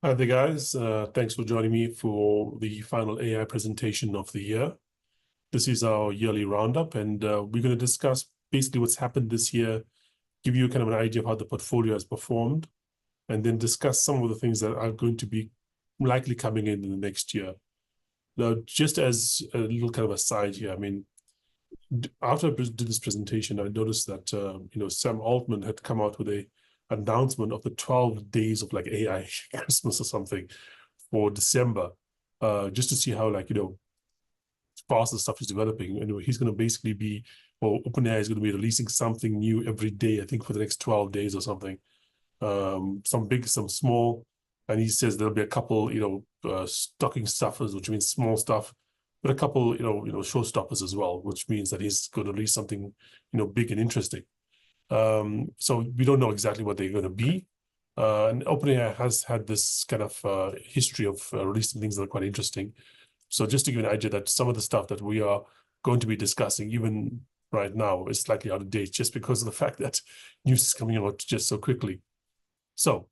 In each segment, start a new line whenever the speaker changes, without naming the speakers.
Hi there, guys. Thanks for joining me for the final AI presentation of the year. This is our yearly roundup, and we're going to discuss basically what's happened this year, give you kind of an idea of how the portfolio has performed, and then discuss some of the things that are going to be likely coming in the next year. Now, just as a little kind of aside here, I mean, after I did this presentation, I noticed that Sam Altman had come out with a announcement of the 12 days of like AI Christmas or something for December, just to see how fast the stuff is developing. And he's going to basically be, or OpenAI is going to be releasing something new every day, I think for the next 12 days or something. Some big, some small, and he says there'll be a couple, stocking stuffers, which means small stuff, but a couple, showstoppers as well, which means that he's going to release something, big and interesting. So we don't know exactly what they're going to be. And OpenAI has had this kind of history of releasing things that are quite interesting. So just to give you an idea that some of the stuff that we are going to be discussing, even right now, is slightly out of date just because of the fact that news is coming out just so quickly. So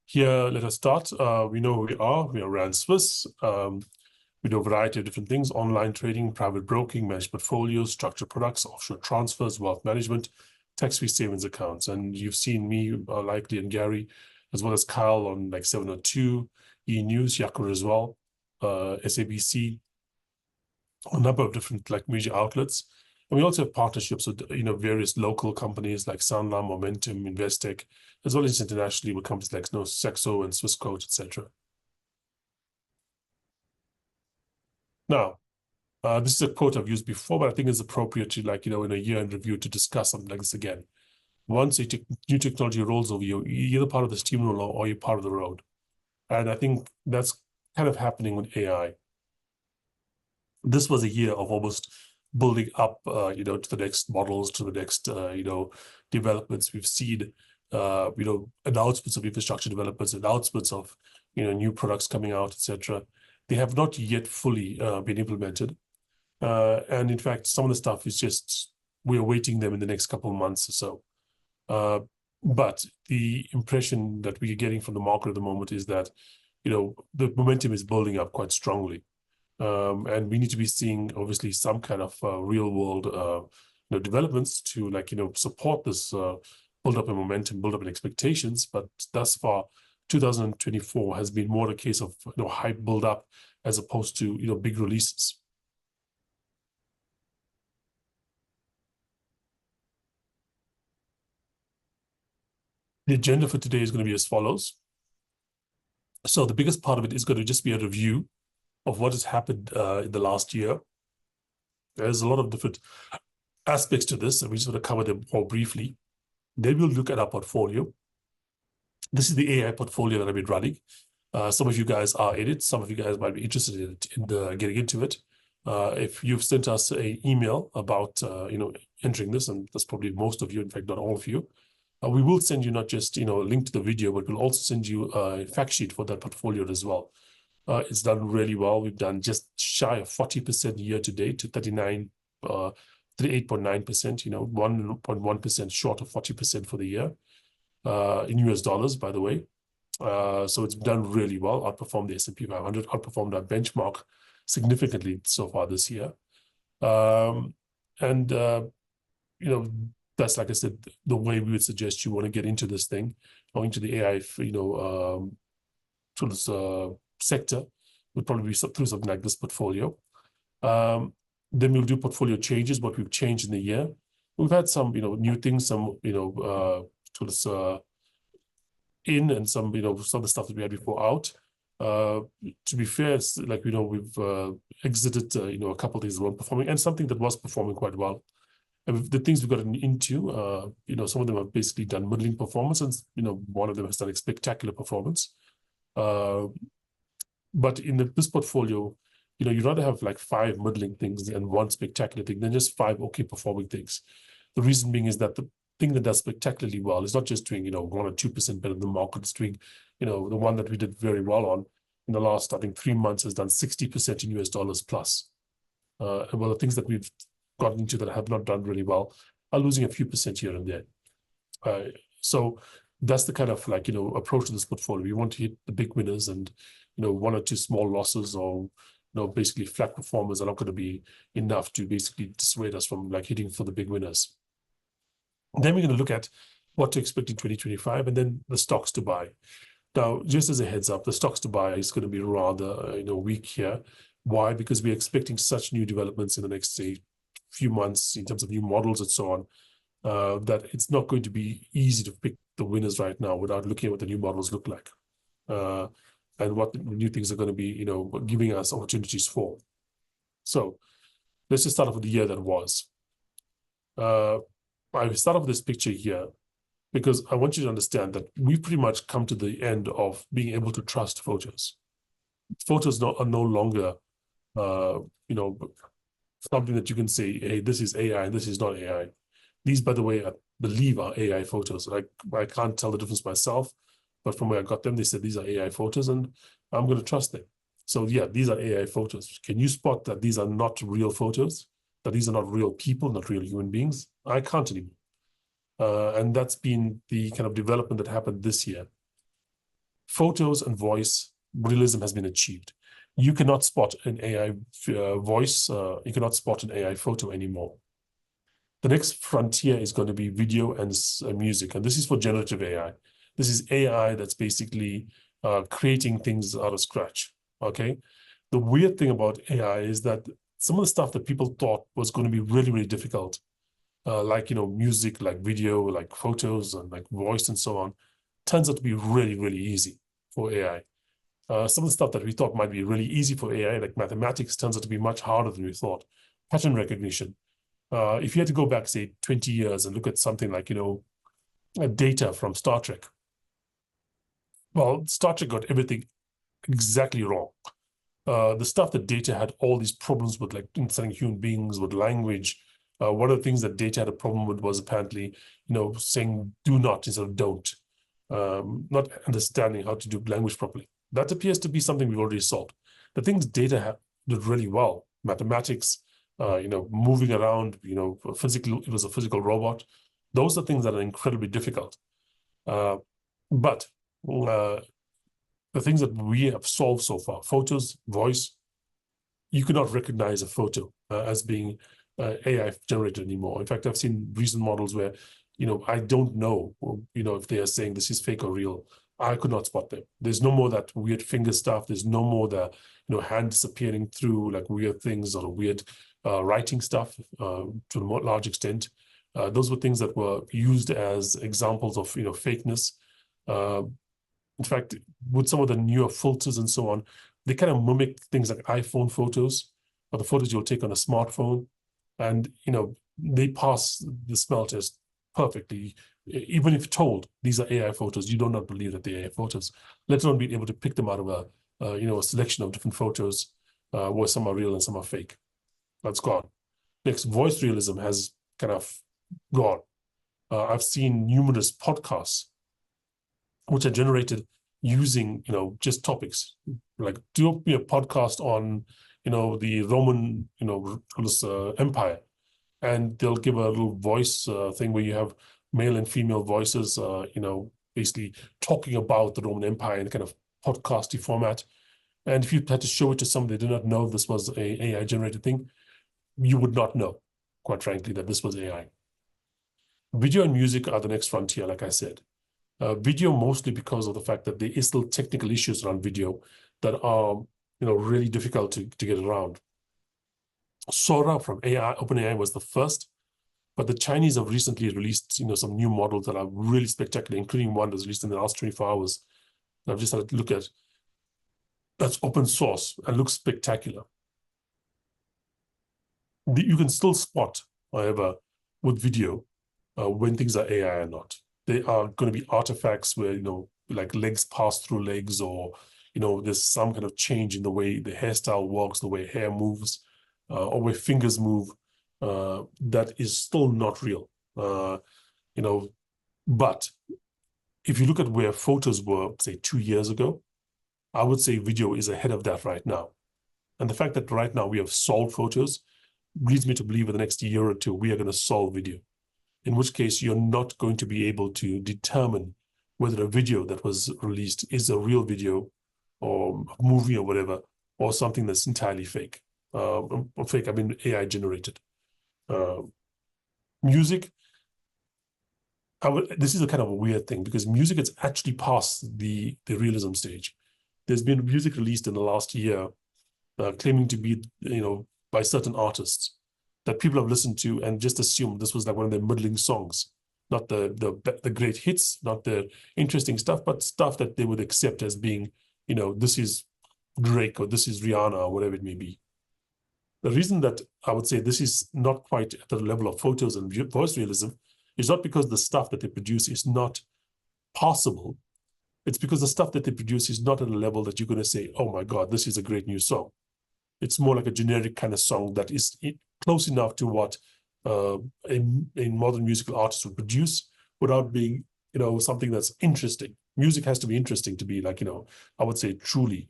here, let us start. We know who we are. We are Rand Swiss. We do a variety of different things: online trading, private broking, managed portfolios, structured products, offshore transfers, wealth management, tax-free savings accounts. And you've seen me, likely, and Gary, as well as Kyle on like 702, E! News, Yakur as well, SABC, a number of different like major outlets. And we also have partnerships with various local companies like Sanlam, Momentum, Investec, as well as internationally with companies like Sexo and Swissquote, etc. Now, this is a quote I've used before, but I think it's appropriate to in a year in review to discuss something like this again. Once a new technology rolls over you, you're either part of the steamroller or you're part of the road. And I think that's kind of happening with AI. This was a year of almost building up, to the next models, to the next, developments. We've seen, announcements of infrastructure developments, announcements of, new products coming out, etc. They have not yet fully been implemented. And in fact, some of the stuff is just, we're awaiting them in the next couple of months or so. But the impression that we're getting from the market at the moment is that, the momentum is building up quite strongly. And we need to be seeing, obviously, some kind of real world, developments to support this build up in momentum, build up in expectations. But thus far, 2024 has been more a case of hype build up as opposed to big releases. The agenda for today is going to be as follows. So the biggest part of it is going to just be a review of what has happened in the last year. There's a lot of different aspects to this, and we just want to cover them more briefly. Then we'll look at our portfolio. This is the AI portfolio that I've been running. Some of you guys are in it. Some of you guys might be interested in it, getting into it. If you've sent us an email about, entering this, and that's probably most of you, in fact, not all of you, we will send you not just, a link to the video, but we'll also send you a fact sheet for that portfolio as well. It's done really well. We've done just shy of 40% year to date to 38.9%, 1.1% short of 40% for the year, in US dollars, by the way. So it's done really well, outperformed the S&P 500, outperformed our benchmark significantly so far this year. That's, like I said, the way we would suggest you want to get into this thing, or into the AI, sector, would probably be through something like this portfolio. Then we'll do portfolio changes, what we've changed in the year. We've had some, new things, some, in, and some, some of the stuff that we had before out. To be fair, it's like, we've exited, a couple of things that weren't performing, and something that was performing quite well. And the things we've gotten into, some of them have basically done middling performance, and, one of them has done a spectacular performance. But in this portfolio, you'd rather have like 5 middling things and 1 spectacular thing than just 5 okay performing things. The reason being is that the thing that does spectacularly well is not just doing, 1 or 2% better than the market. It's doing, the one that we did very well on in the last, I think, 3 months has done 60% in US dollars plus. And well, the things that we've gotten into that have not done really well are losing a few percent here and there. So that's the kind of approach to this portfolio. We want to hit the big winners, and one or two small losses or basically flat performers are not going to be enough to basically dissuade us from hitting for the big winners. And then we're going to look at what to expect in 2025, and then the stocks to buy. Now, just as a heads up, the stocks to buy is going to be rather weak here. Why? Because we're expecting such new developments in the next, say, few months in terms of new models and so on, that it's not going to be easy to pick the winners right now without looking at what the new models look like, and what the new things are going to be, giving us opportunities for. So let's just start off with the year that was. I start off with this picture here because I want you to understand that we've pretty much come to the end of being able to trust photos. Photos are no longer, something that you can say, hey, this is AI and this is not AI. These, by the way, I believe are AI photos. I can't tell the difference myself, but from where I got them, they said these are AI photos, and I'm going to trust them. So yeah, these are AI photos. Can you spot that these are not real photos? That these are not real people, not real human beings? I can't anymore. And that's been the kind of development that happened this year. Photos and voice realism has been achieved. You cannot spot an AI voice. You cannot spot an AI photo anymore. The next frontier is going to be video and music. And this is for generative AI. This is AI that's basically creating things out of scratch, okay? The weird thing about AI is that some of the stuff that people thought was going to be really, really difficult, like music, like video, like photos, and like voice and so on, turns out to be really, really easy for AI. Some of the stuff that we thought might be really easy for AI, like mathematics, turns out to be much harder than we thought. Pattern recognition. If you had to go back, say, 20 years and look at something like, data from Star Trek, well, Star Trek got everything exactly wrong. The stuff that Data had all these problems with, like understanding human beings, with language. One of the things that Data had a problem with was apparently, saying do not instead of don't. Not understanding how to do language properly. That appears to be something we've already solved. The things Data did really well, mathematics, moving around, physical, it was a physical robot. Those are things that are incredibly difficult. But the things that we have solved so far, photos, voice, you cannot recognize a photo as being AI generated anymore. In fact, I've seen recent models where, I don't know, if they are saying this is fake or real. I could not spot them. There's no more that weird finger stuff. There's no more the, hand disappearing through like weird things or weird writing stuff to a large extent. Those were things that were used as examples of, fakeness. In fact, with some of the newer filters and so on, they kind of mimic things like iPhone photos or the photos you'll take on a smartphone. And, they pass the smell test perfectly. Even if told these are AI photos, you do not believe that they're AI photos, let alone being able to pick them out of a selection of different photos where some are real and some are fake. That's gone. Next, voice realism has kind of gone. I've seen numerous podcasts which are generated using, just topics, like do a podcast on, the Roman, Empire, and they'll give a little voice thing where you have male and female voices, basically talking about the Roman Empire in kind of podcasty format. And if you had to show it to somebody they did not know this was a AI generated thing, you would not know, quite frankly, that this was AI. Video and music are the next frontier, like I said. Video mostly because of the fact that there is still technical issues around video that are, really difficult to get around. Sora from OpenAI was the first, but the Chinese have recently released, some new models that are really spectacular, including one that was released in the last 24 hours. And I've just had to look at. That's open source and looks spectacular. You can still spot, however, with video, when things are AI or not. They are going to be artifacts where, like legs pass through legs, or, there's some kind of change in the way the hairstyle works, the way hair moves, or where fingers move, that is still not real. But if you look at where photos were, say, 2 years ago, I would say video is ahead of that right now. And the fact that right now we have solved photos leads me to believe in the next year or two, we are going to solve video. In which case, you're not going to be able to determine whether a video that was released is a real video or a movie or whatever, or something that's entirely fake. Fake, I mean AI generated. Music, this is a kind of a weird thing because music has actually passed the realism stage. There's been music released in the last year claiming to be, by certain artists that people have listened to and just assumed this was like one of their middling songs, not the great hits, not the interesting stuff, but stuff that they would accept as being, this is Drake or this is Rihanna or whatever it may be. The reason that I would say this is not quite at the level of photos and voice realism is not because the stuff that they produce is not possible. It's because the stuff that they produce is not at a level that you're going to say, oh my God, this is a great new song. It's more like a generic kind of song that is close enough to what a modern musical artist would produce without being, something that's interesting. Music has to be interesting to be like, I would say truly,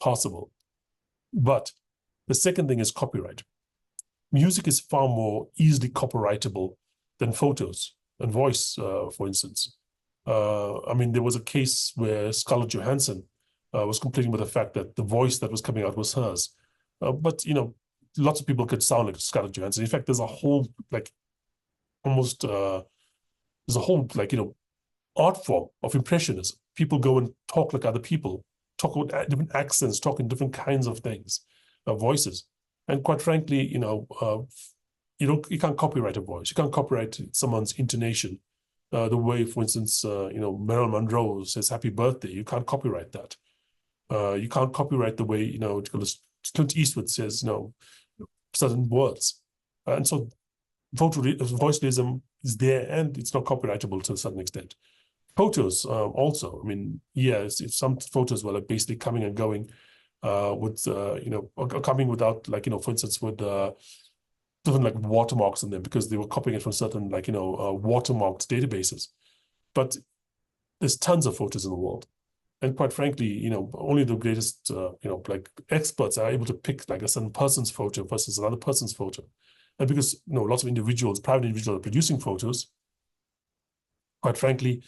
possible. But the second thing is copyright. Music is far more easily copyrightable than photos and voice, for instance. I mean, there was a case where Scarlett Johansson was complaining with the fact that the voice that was coming out was hers. But, lots of people could sound like Scarlett Johansson. In fact, there's a whole, like, almost, there's a whole, like, art form of impressionism. People go and talk like other people, talk with different accents, talk in different kinds of things, voices. And quite frankly, you can't copyright a voice. You can't copyright someone's intonation. The way, for instance, Marilyn Monroe says "Happy Birthday," you can't copyright that. You can't copyright the way Clint Eastwood says certain words, and so voice realism is there, and it's not copyrightable to a certain extent. Photos also. I mean, yes, if some photos were like basically coming and going with coming without, like, for instance, with different like watermarks in them because they were copying it from certain watermarked databases. But there's tons of photos in the world, and quite frankly, only the greatest like experts are able to pick like a certain person's photo versus another person's photo. And because lots of private individuals are producing photos, quite frankly,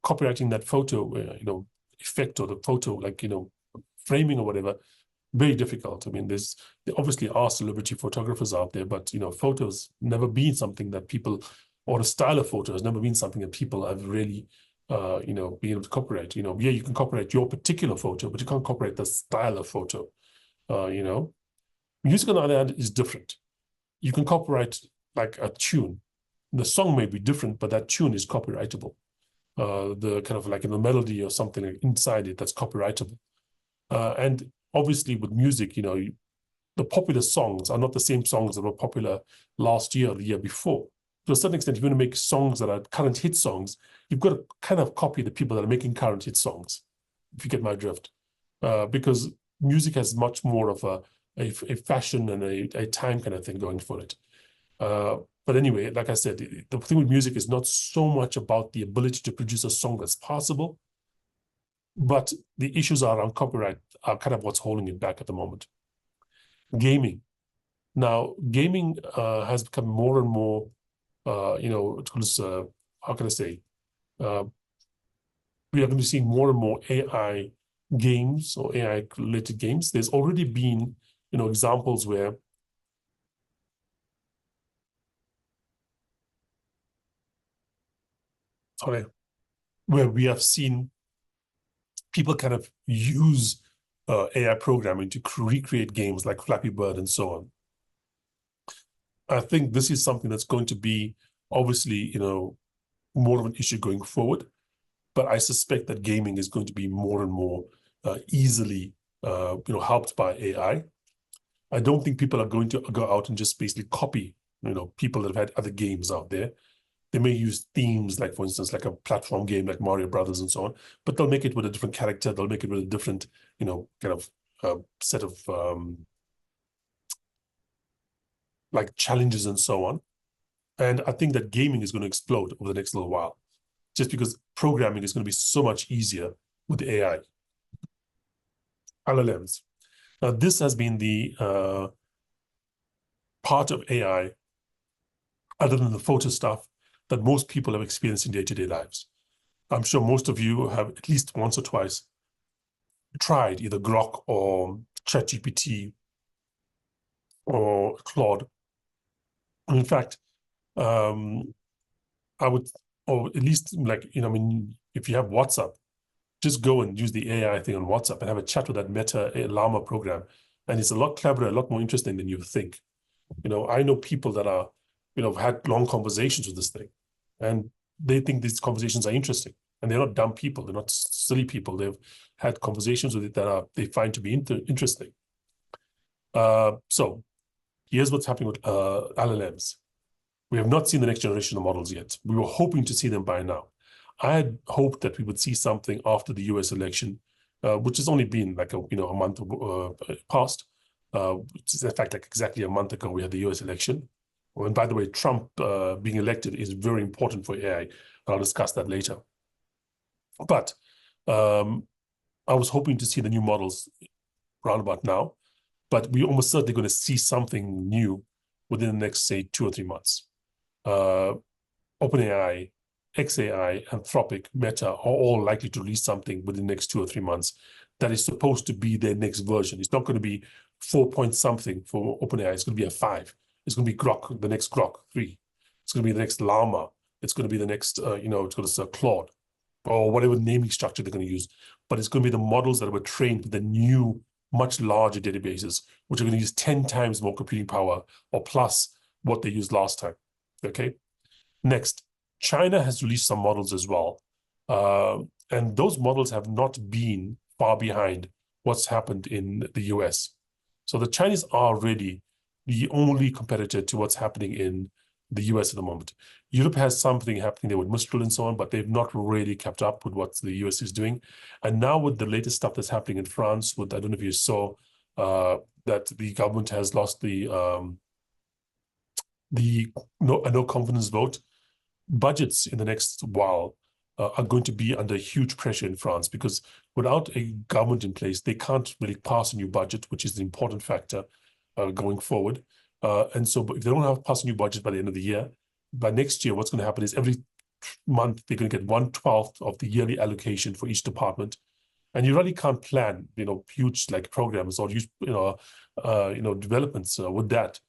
copyrighting that photo effect or the photo, like framing or whatever, very difficult. I mean, there obviously are celebrity photographers out there, but photos never been something that people, or the style of photo has never been something that people have really been able to copyright. Yeah, you can copyright your particular photo, but you can't copyright the style of photo. Music on the other hand is different. You can copyright like a tune. The song may be different, but that tune is copyrightable. The kind of like in the melody or something like inside it that's copyrightable. And obviously with music, the popular songs are not the same songs that were popular last year or the year before. To a certain extent, if you want to make songs that are current hit songs, you've got to kind of copy the people that are making current hit songs, if you get my drift. Because music has much more of a fashion and a time kind of thing going for it. But anyway, like I said, the thing with music is not so much about the ability to produce a song that's possible, but the issues around copyright are kind of what's holding it back at the moment. Gaming. Now, gaming has become more and more, how can I say? We are going to be seeing more and more AI games or AI-related games. There's already been, examples where we have seen people kind of use AI programming to recreate games like Flappy Bird and so on. I think this is something that's going to be obviously, more of an issue going forward. But I suspect that gaming is going to be more and more easily, helped by AI. I don't think people are going to go out and just basically copy, people that have had other games out there. They may use themes, like, for instance, like a platform game like Mario Brothers and so on, but they'll make it with a different character. They'll make it with a different, kind of set of like challenges and so on. And I think that gaming is going to explode over the next little while, just because programming is going to be so much easier with AI. LLMs. Now, this has been the part of AI, other than the photo stuff, that most people have experienced in day-to-day lives. I'm sure most of you have at least once or twice tried either Grok or ChatGPT or Claude. And in fact, I would, or at least like, I mean, if you have WhatsApp, just go and use the AI thing on WhatsApp and have a chat with that Meta Llama program. And it's a lot cleverer, a lot more interesting than you think. I know people that are, had long conversations with this thing, and they think these conversations are interesting. And they're not dumb people. They're not silly people. They've had conversations with it that they find to be interesting. So here's what's happening with LLMs. We have not seen the next generation of models yet. We were hoping to see them by now. I had hoped that we would see something after the US election, which has only been like a month past. In fact, like exactly a month ago, we had the US election. And by the way, Trump being elected is very important for AI. And I'll discuss that later. But I was hoping to see the new models around about now, but we're almost certainly going to see something new within the next, say, 2 or 3 months. OpenAI, XAI, Anthropic, Meta are all likely to release something within the next 2 or 3 months that is supposed to be their next version. It's not going to be 4 point something for OpenAI. It's going to be a 5. It's going to be Grok, the next Grok 3. It's going to be the next Llama. It's going to be the next, it's going to be Claude or whatever naming structure they're going to use. But it's going to be the models that were trained with the new, much larger databases, which are going to use 10 times more computing power or plus what they used last time. Okay. Next, China has released some models as well. And those models have not been far behind what's happened in the US. So the Chinese are really the only competitor to what's happening in the US at the moment. Europe has something happening there with Mistral and so on, but they've not really kept up with what the US is doing. And now with the latest stuff that's happening in France, with, I don't know if you saw that the government has lost the no confidence vote. Budgets in the next while are going to be under huge pressure in France, because without a government in place, they can't really pass a new budget, which is an important factor going forward. And so if they don't have pass a new budget by the end of the year, by next year, what's going to happen is every month, they're going to get 1/12 of the yearly allocation for each department. And you really can't plan, huge like programs or huge, developments with that.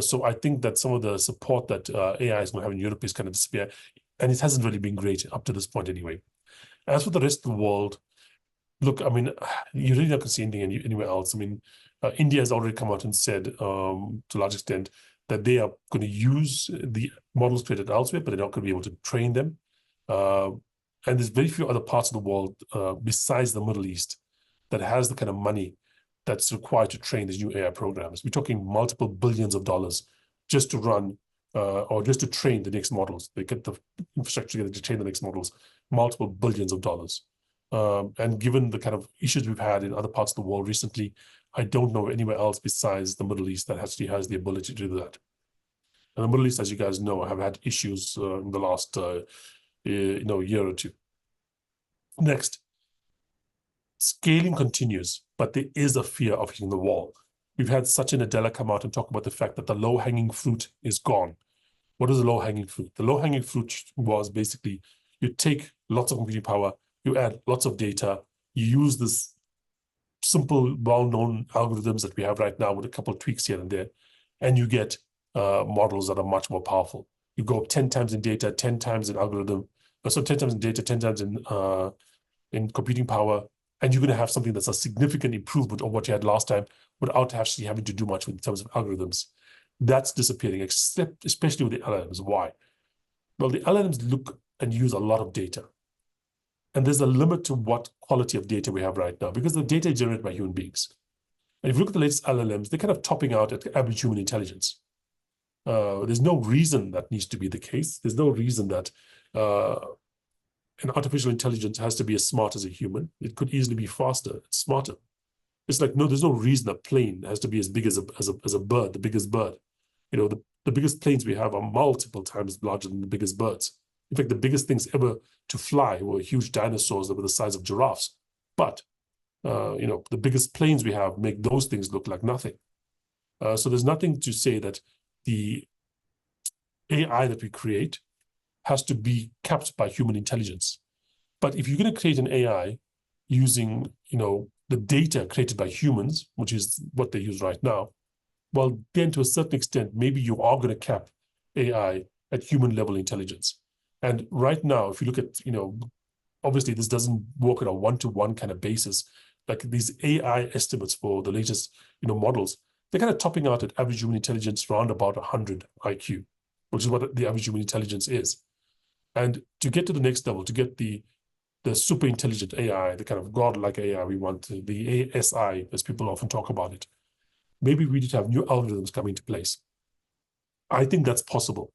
So I think that some of the support that AI is going to have in Europe is kind of disappear, and it hasn't really been great up to this point anyway. As for the rest of the world, look, I mean, you really not going to see anything anywhere else. I mean, India has already come out and said, to a large extent, that they are going to use the models created elsewhere, but they're not going to be able to train them. And there's very few other parts of the world besides the Middle East that has the kind of money that's required to train these new AI programs. We're talking multiple billions of dollars just to run or just to train the next models. They get the infrastructure together to train the next models, multiple billions of dollars. And given the kind of issues we've had in other parts of the world recently, I don't know anywhere else besides the Middle East that actually has the ability to do that. And the Middle East, as you guys know, have had issues in the last year or two. Next, scaling continues, but there is a fear of hitting the wall. We've had Satya Nadella come out and talk about the fact that the low-hanging fruit is gone. What is the low-hanging fruit? The low-hanging fruit was basically you take lots of computing power, you add lots of data, you use this simple, well-known algorithms that we have right now with a couple of tweaks here and there, and you get models that are much more powerful. You go up 10 times in data, 10 times in algorithm, so 10 times in data, 10 times in computing power, and you're going to have something that's a significant improvement of what you had last time without actually having to do much in terms of algorithms. That's disappearing, especially with the LLMs. Why? Well, the LLMs look and use a lot of data. And there's a limit to what quality of data we have right now, because the data is generated by human beings. And if you look at the latest LLMs, they're kind of topping out at average human intelligence. There's no reason that needs to be the case. There's no reason that an artificial intelligence has to be as smart as a human. It could easily be faster, smarter. It's like, no, there's no reason a plane has to be as big as a bird, the biggest bird. The biggest planes we have are multiple times larger than the biggest birds. In fact, the biggest things ever to fly were huge dinosaurs that were the size of giraffes. But, the biggest planes we have make those things look like nothing. So there's nothing to say that the AI that we create has to be capped by human intelligence. But if you're going to create an AI using, the data created by humans, which is what they use right now, well, then to a certain extent, maybe you are going to cap AI at human level intelligence. And right now, if you look at, obviously this doesn't work on a one-to-one kind of basis. Like these AI estimates for the latest, models, they're kind of topping out at average human intelligence around about 100 IQ, which is what the average human intelligence is. And to get to the next level, to get the super intelligent AI, the kind of godlike AI we want, the ASI, as people often talk about it, maybe we need to have new algorithms come into place. I think that's possible.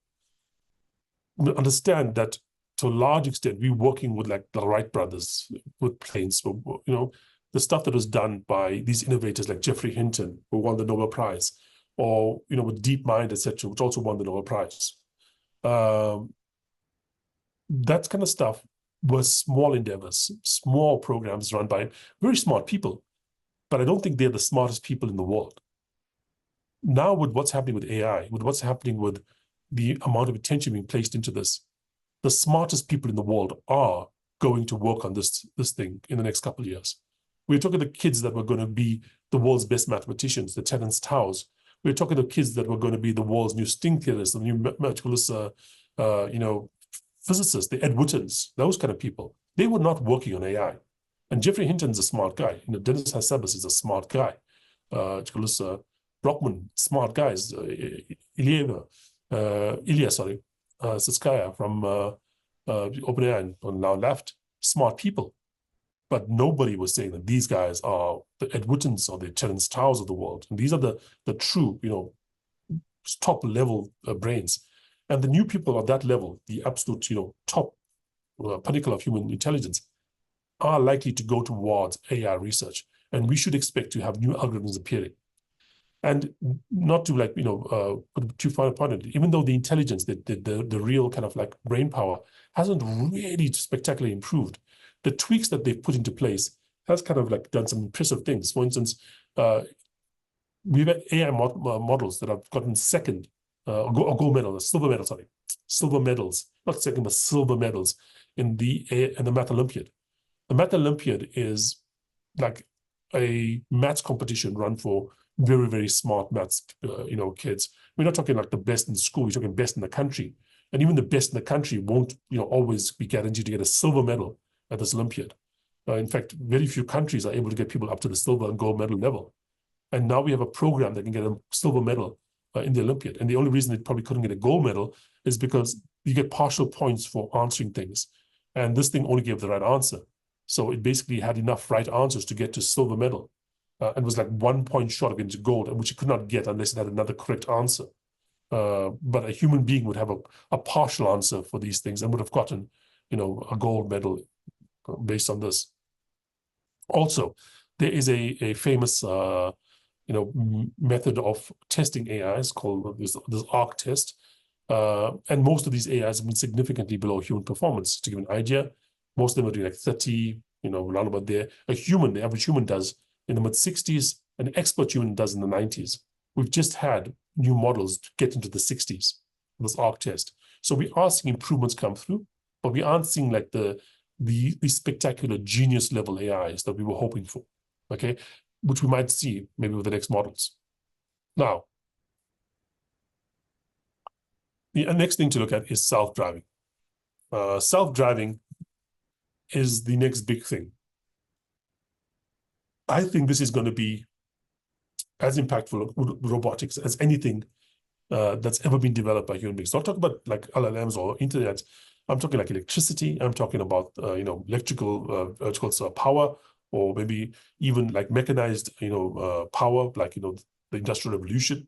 We understand that to a large extent, we're working with like the Wright brothers with planes, the stuff that was done by these innovators like Geoffrey Hinton, who won the Nobel Prize, or, with DeepMind, etc., which also won the Nobel Prize. That kind of stuff was small endeavors, small programs run by very smart people, but I don't think they're the smartest people in the world. Now, with what's happening with AI, with what's happening with the amount of attention being placed into this, the smartest people in the world are going to work on this thing in the next couple of years. We're talking to kids that were going to be the world's best mathematicians, the Terence Taos. We're talking to kids that were going to be the world's new string theorists, the new mathematical, physicists, the Ed Wootens, those kind of people. They were not working on AI. And Geoffrey Hinton's a smart guy. Dennis Hassabis is a smart guy. Brockman, smart guys. Ilya Sitskaya from OpenAI on now left, smart people. But nobody was saying that these guys are the Ed Wootens or the Terence Taos of the world. And these are the true, top level brains. And the new people at that level, the absolute, top pinnacle of human intelligence, are likely to go towards AI research. And we should expect to have new algorithms appearing. And not to put too far upon it, even though the intelligence, the real kind of like brain power hasn't really spectacularly improved, the tweaks that they've put into place has kind of like done some impressive things. For instance, we've had AI models that have gotten second, gold medal, silver medals, not second, but silver medals in the Math Olympiad. The Math Olympiad is like a maths competition run for very, very smart maths, kids. We're not talking like the best in school, we're talking best in the country. And even the best in the country won't, always be guaranteed to get a silver medal at this Olympiad. In fact, very few countries are able to get people up to the silver and gold medal level. And now we have a program that can get a silver medal in the Olympiad. And the only reason it probably couldn't get a gold medal is because you get partial points for answering things. And this thing only gave the right answer. So it basically had enough right answers to get to silver medal. And was like 1 point short of getting to gold, which it could not get unless it had another correct answer. But a human being would have a partial answer for these things and would have gotten, a gold medal based on this. Also, there is a famous, method of testing AIs called this ARC test. And most of these AIs have been significantly below human performance. To give an idea, most of them are doing like 30, around about there. The average human does in the mid-60s, an expert human does in the 90s. We've just had new models to get into the 60s, this ARC test. So we are seeing improvements come through, but we aren't seeing like the spectacular genius level AIs that we were hoping for, okay? Which we might see maybe with the next models. Now, the next thing to look at is self-driving. Self-driving is the next big thing. I think this is going to be as impactful with robotics as anything that's ever been developed by human beings. So I'll talk about like LLMs or internet. I'm talking like electricity. I'm talking about electrical power, or maybe even like mechanized power, like the Industrial Revolution.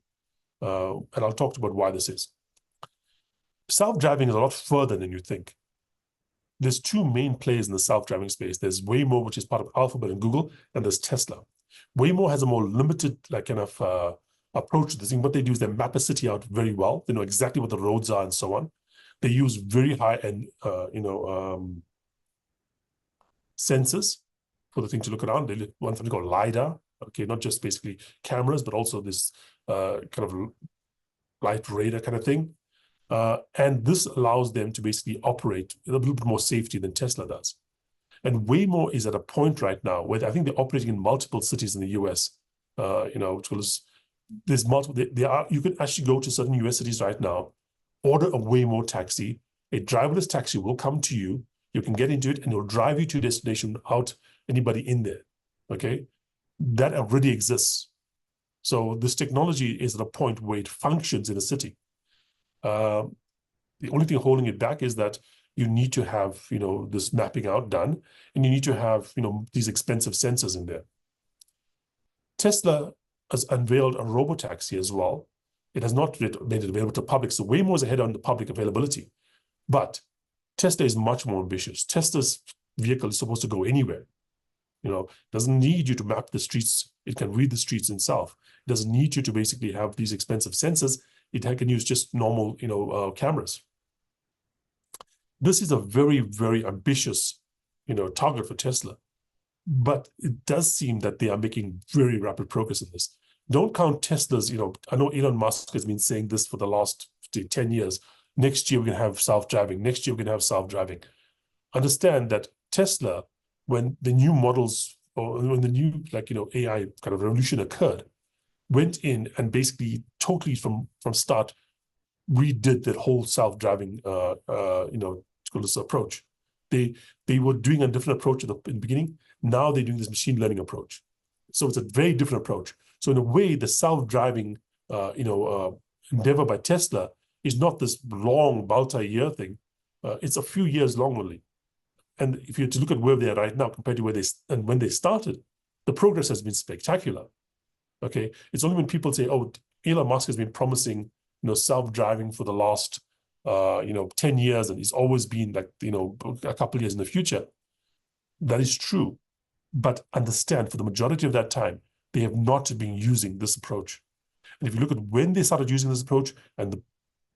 And I'll talk about why this is. Self-driving is a lot further than you think. There's two main players in the self-driving space. There's Waymo, which is part of Alphabet and Google, and there's Tesla. Waymo has a more limited approach to this thing. What they do is they map a city out very well. They know exactly what the roads are and so on. They use very high-end, sensors for the thing to look around. They want something called LiDAR, okay, not just basically cameras, but also this kind of light radar kind of thing. And this allows them to basically operate with a little bit more safety than Tesla does. And Waymo is at a point right now where I think they're operating in multiple cities in the US. Because there's multiple, you can actually go to certain US cities right now, order a Waymo taxi, a driverless taxi will come to you, you can get into it, and it'll drive you to your destination without anybody in there, okay? That already exists. So this technology is at a point where it functions in a city. The only thing holding it back is that you need to have, this mapping out done, and you need to have, these expensive sensors in there. Tesla has unveiled a robotaxi as well. It has not yet made it available to public, so Waymo is ahead on the public availability. But Tesla is much more ambitious. Tesla's vehicle is supposed to go anywhere. Doesn't need you to map the streets. It can read the streets itself. It doesn't need you to basically have these expensive sensors. It can use just normal, cameras. This is a very, very ambitious, target for Tesla. But it does seem that they are making very rapid progress in this. Don't count Tesla's, I know Elon Musk has been saying this for the last 10 years. Next year, we're going to have self-driving. Next year, we're going to have self-driving. Understand that Tesla, when the new models, or when the new, AI kind of revolution occurred, went in and basically totally from start redid that whole self-driving, approach. They were doing a different approach in the beginning. Now they're doing this machine learning approach. So it's a very different approach. So in a way, the self-driving, endeavor by Tesla is not this long multi-year thing. It's a few years long only. And if you were to look at where they are right now compared to when they started, the progress has been spectacular. Okay, it's only when people say, "Oh, Elon Musk has been promising, self-driving for the last, 10 years, and it's always been like, a couple of years in the future." That is true, but understand for the majority of that time, they have not been using this approach. And if you look at when they started using this approach and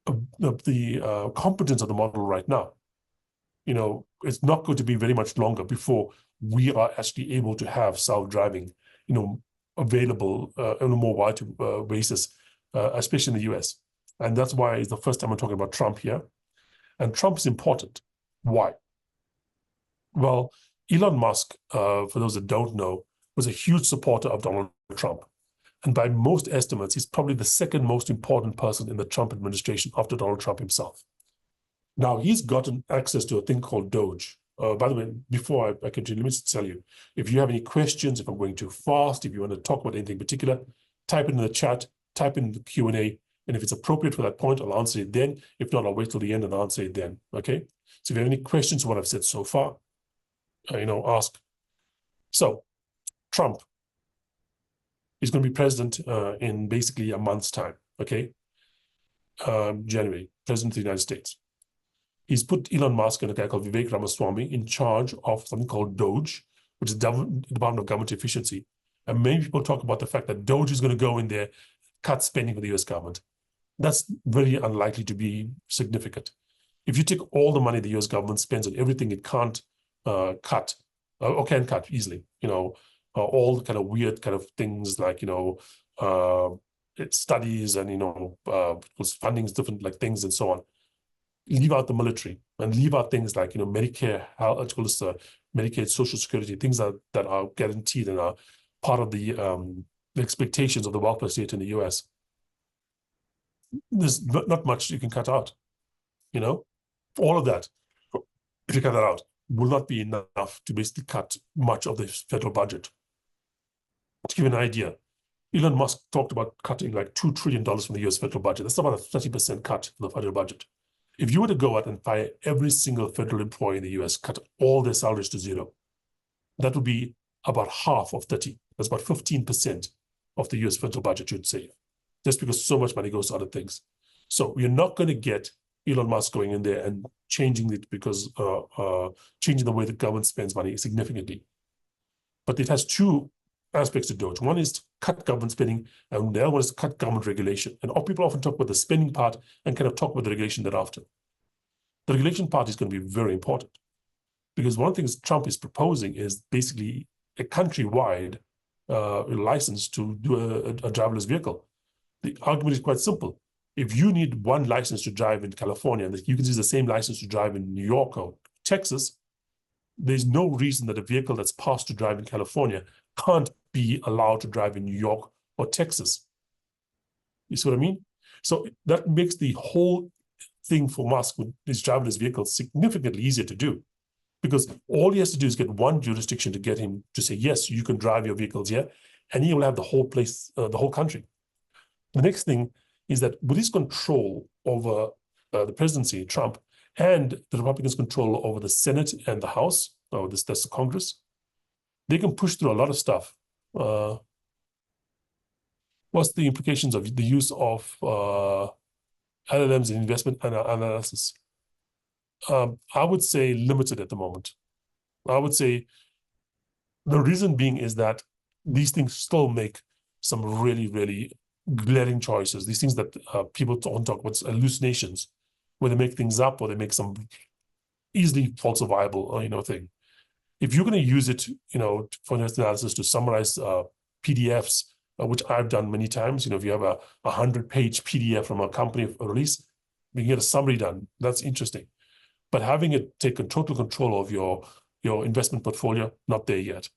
the competence of the model right now, it's not going to be very much longer before we are actually able to have self-driving, available on a more wide basis, especially in the US. And that's why it's the first time I'm talking about Trump here. And Trump is important. Why? Well, Elon Musk, for those that don't know, was a huge supporter of Donald Trump. And by most estimates, he's probably the second most important person in the Trump administration after Donald Trump himself. Now, he's gotten access to a thing called Doge. By the way, before I continue, let me just tell you, if you have any questions, if I'm going too fast, if you want to talk about anything in particular, type it in the chat, type in the Q&A, and if it's appropriate for that point, I'll answer it then. If not, I'll wait till the end and answer it then, okay? So if you have any questions on what I've said so far, ask. So, Trump is going to be president in basically a month's time, okay? January, president of the United States. He's put Elon Musk and a guy called Vivek Ramaswamy in charge of something called Doge, which is the Department of Government Efficiency. And many people talk about the fact that Doge is going to go in there, cut spending for the US government. That's very unlikely to be significant. If you take all the money the US government spends on everything it can't cut, or can cut easily, all the kind of weird kind of things like, studies and, fundings, different like things and so on. Leave out the military and leave out things like, Medicare, Medicaid, Social Security, things that are guaranteed and are part of the expectations of the welfare state in the US. There's not much you can cut out, all of that, if you cut that out, will not be enough to basically cut much of the federal budget. To give you an idea, Elon Musk talked about cutting like $2 trillion from the US federal budget. That's about a 30% cut from the federal budget. If you were to go out and fire every single federal employee in the US, cut all their salaries to zero, that would be about half of 30. That's about 15% of the US federal budget you'd save, just because so much money goes to other things. So you're not going to get Elon Musk going in there and changing it because changing the way the government spends money significantly. But it has two aspects to Doge. One is to cut government spending, and the other one is to cut government regulation. And people often talk about the spending part and kind of talk about the regulation thereafter. The regulation part is going to be very important, because one of the things Trump is proposing is basically a countrywide license to do a driverless vehicle. The argument is quite simple. If you need one license to drive in California, and you can use the same license to drive in New York or Texas, there's no reason that a vehicle that's passed to drive in California can't be allowed to drive in New York or Texas. You see what I mean? So that makes the whole thing for Musk with his driverless vehicles significantly easier to do, because all he has to do is get one jurisdiction to get him to say, yes, you can drive your vehicles here, and he will have the whole place, the whole country. The next thing is that with his control over the presidency, Trump, and the Republicans' control over the Senate and the House, or that's the Congress, they can push through a lot of stuff. What's the implications of the use of LLMs in investment analysis? I would say limited at the moment. I would say the reason being is that these things still make some really, really glaring choices. These things that people don't talk about, hallucinations, where they make things up or they make some easily falsifiable, thing. If you're going to use it, for analysis to summarize PDFs, which I've done many times, if you have a 100-page PDF from a company release, you can get a summary done. That's interesting. But having it take total control of your investment portfolio, not there yet.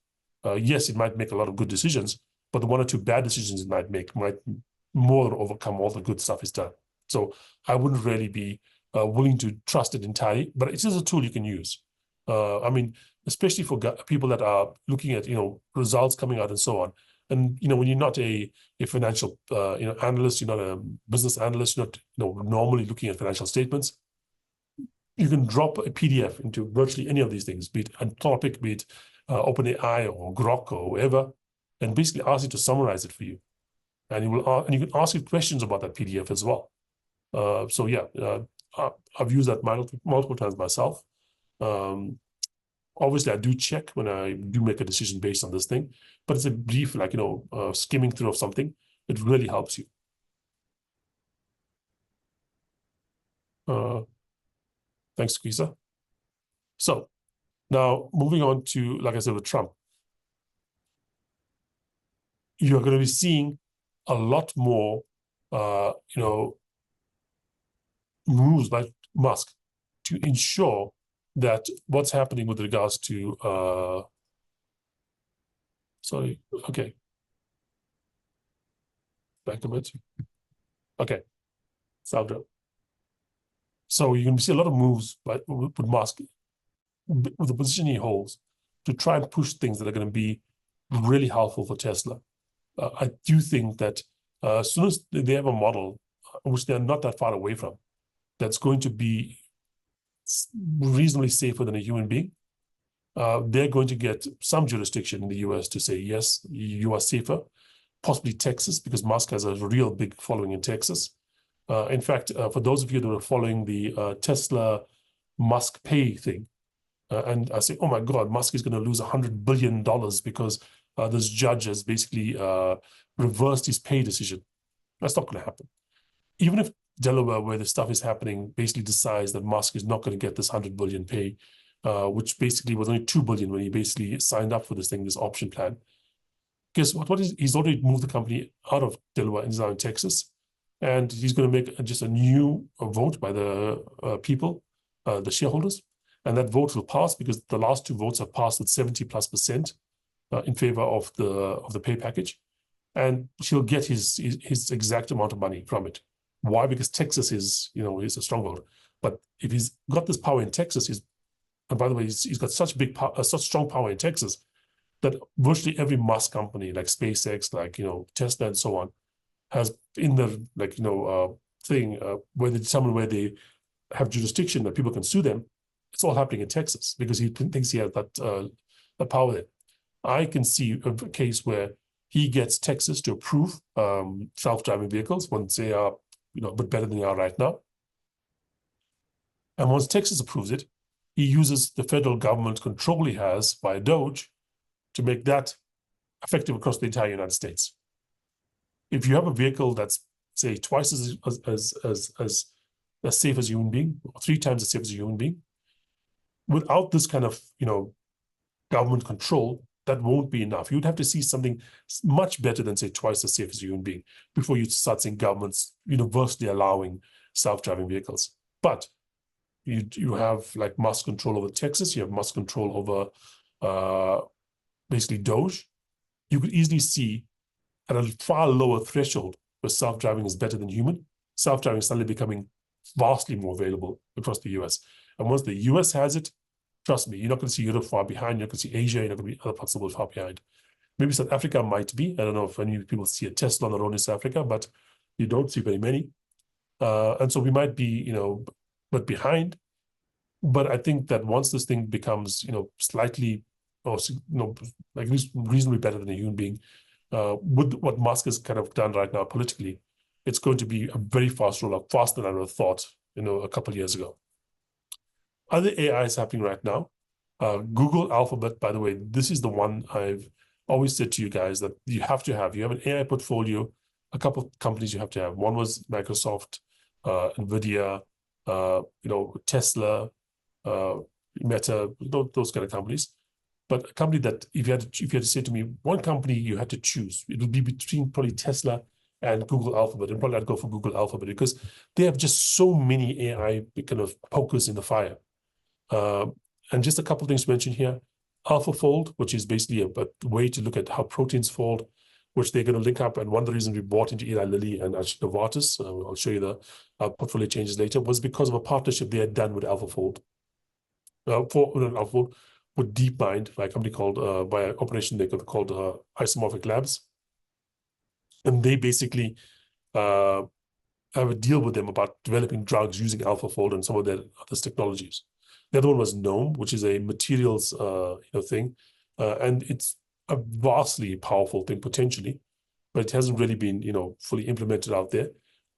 Yes, it might make a lot of good decisions, but the one or two bad decisions it might make might more than overcome all the good stuff it's done. So I wouldn't really be willing to trust it entirely, but it is a tool you can use. I mean, especially for people that are looking at, results coming out and so on. And, when you're not a financial, analyst, you're not a business analyst, you're not, normally looking at financial statements, you can drop a PDF into virtually any of these things, be it Anthropic, be it OpenAI or Grok or whatever, and basically ask it to summarize it for you. And you can ask it questions about that PDF as well. So yeah, I've used that multiple times myself. Obviously, I do check when I do make a decision based on this thing, but it's a brief, skimming through of something. It really helps you. Thanks, Kisa. So now moving on to, like I said, with Trump, you're going to be seeing a lot more, moves by Musk to ensure that what's happening with regards to, back a bit. Okay, Salvador. So you're going to see a lot of moves with Musk, with the position he holds, to try and push things that are going to be really helpful for Tesla. I do think that as soon as they have a model, which they're not that far away from, that's going to be reasonably safer than a human being, they're going to get some jurisdiction in the US to say, yes, you are safer, possibly Texas, because Musk has a real big following in Texas. In fact, for those of you that are following the Tesla Musk Pay thing, and I say, oh my God, Musk is going to lose $100 billion because this judge has basically reversed his pay decision. That's not going to happen. Even if Delaware, where the stuff is happening, basically decides that Musk is not going to get this $100 billion pay, which basically was only $2 billion when he basically signed up for this thing, this option plan. Guess what? He's already moved the company out of Delaware and is now in Texas. And he's going to make just a new vote by the people, the shareholders. And that vote will pass because the last two votes have passed with 70+% in favor of the pay package. And he'll get his exact amount of money from it. Why? Because Texas is a stronghold. But if he's got this power in Texas, and by the way, he's got such strong power in Texas that virtually every Musk company like SpaceX, like Tesla and so on, has in the thing where they determine where they have jurisdiction that people can sue them. It's all happening in Texas because he thinks he has that power there. I can see a case where he gets Texas to approve self-driving vehicles once they are a bit better than they are right now. And once Texas approves it, he uses the federal government control he has via DOGE to make that effective across the entire United States. If you have a vehicle that's, say, twice as safe as a human being, or 3 times as safe as a human being, without this kind of government control, that won't be enough. You'd have to see something much better than, say, twice as safe as a human being before you start seeing governments universally allowing self-driving vehicles. But you have like mass control over Texas, you have mass control over basically Doge. You could easily see at a far lower threshold where self-driving is better than human, self-driving is suddenly becoming vastly more available across the US. And once the US has it, trust me, you're not going to see Europe far behind, you're not going to see Asia, you're not going to be other parts of the world far behind. Maybe South Africa might be. I don't know if any people see a Tesla on the road in South Africa, but you don't see very many. And so we might be, but behind. But I think that once this thing becomes, slightly, or like at least reasonably better than a human being, with what Musk has kind of done right now politically, it's going to be a very fast rollout, faster than I would have thought, a couple of years ago. Other AI is happening right now. Google Alphabet, by the way, this is the one I've always said to you guys that you have to have. You have an AI portfolio, a couple of companies you have to have. One was Microsoft, NVIDIA, Tesla, Meta, those kind of companies. But a company that if you had to say to me, one company you had to choose, it would be between probably Tesla and Google Alphabet. And probably I'd go for Google Alphabet because they have just so many AI kind of pokers in the fire. And just a couple of things to mention here. AlphaFold, which is basically a way to look at how proteins fold, which they're going to link up. And one of the reasons we bought into Eli Lilly and actually Novartis, I'll show you the portfolio changes later, was because of a partnership they had done with AlphaFold. AlphaFold with DeepMind by a company called, by an operation they called Isomorphic Labs. And they basically have a deal with them about developing drugs using AlphaFold and some of their other technologies. The other one was Gnome, which is a materials thing, and it's a vastly powerful thing potentially, but it hasn't really been fully implemented out there.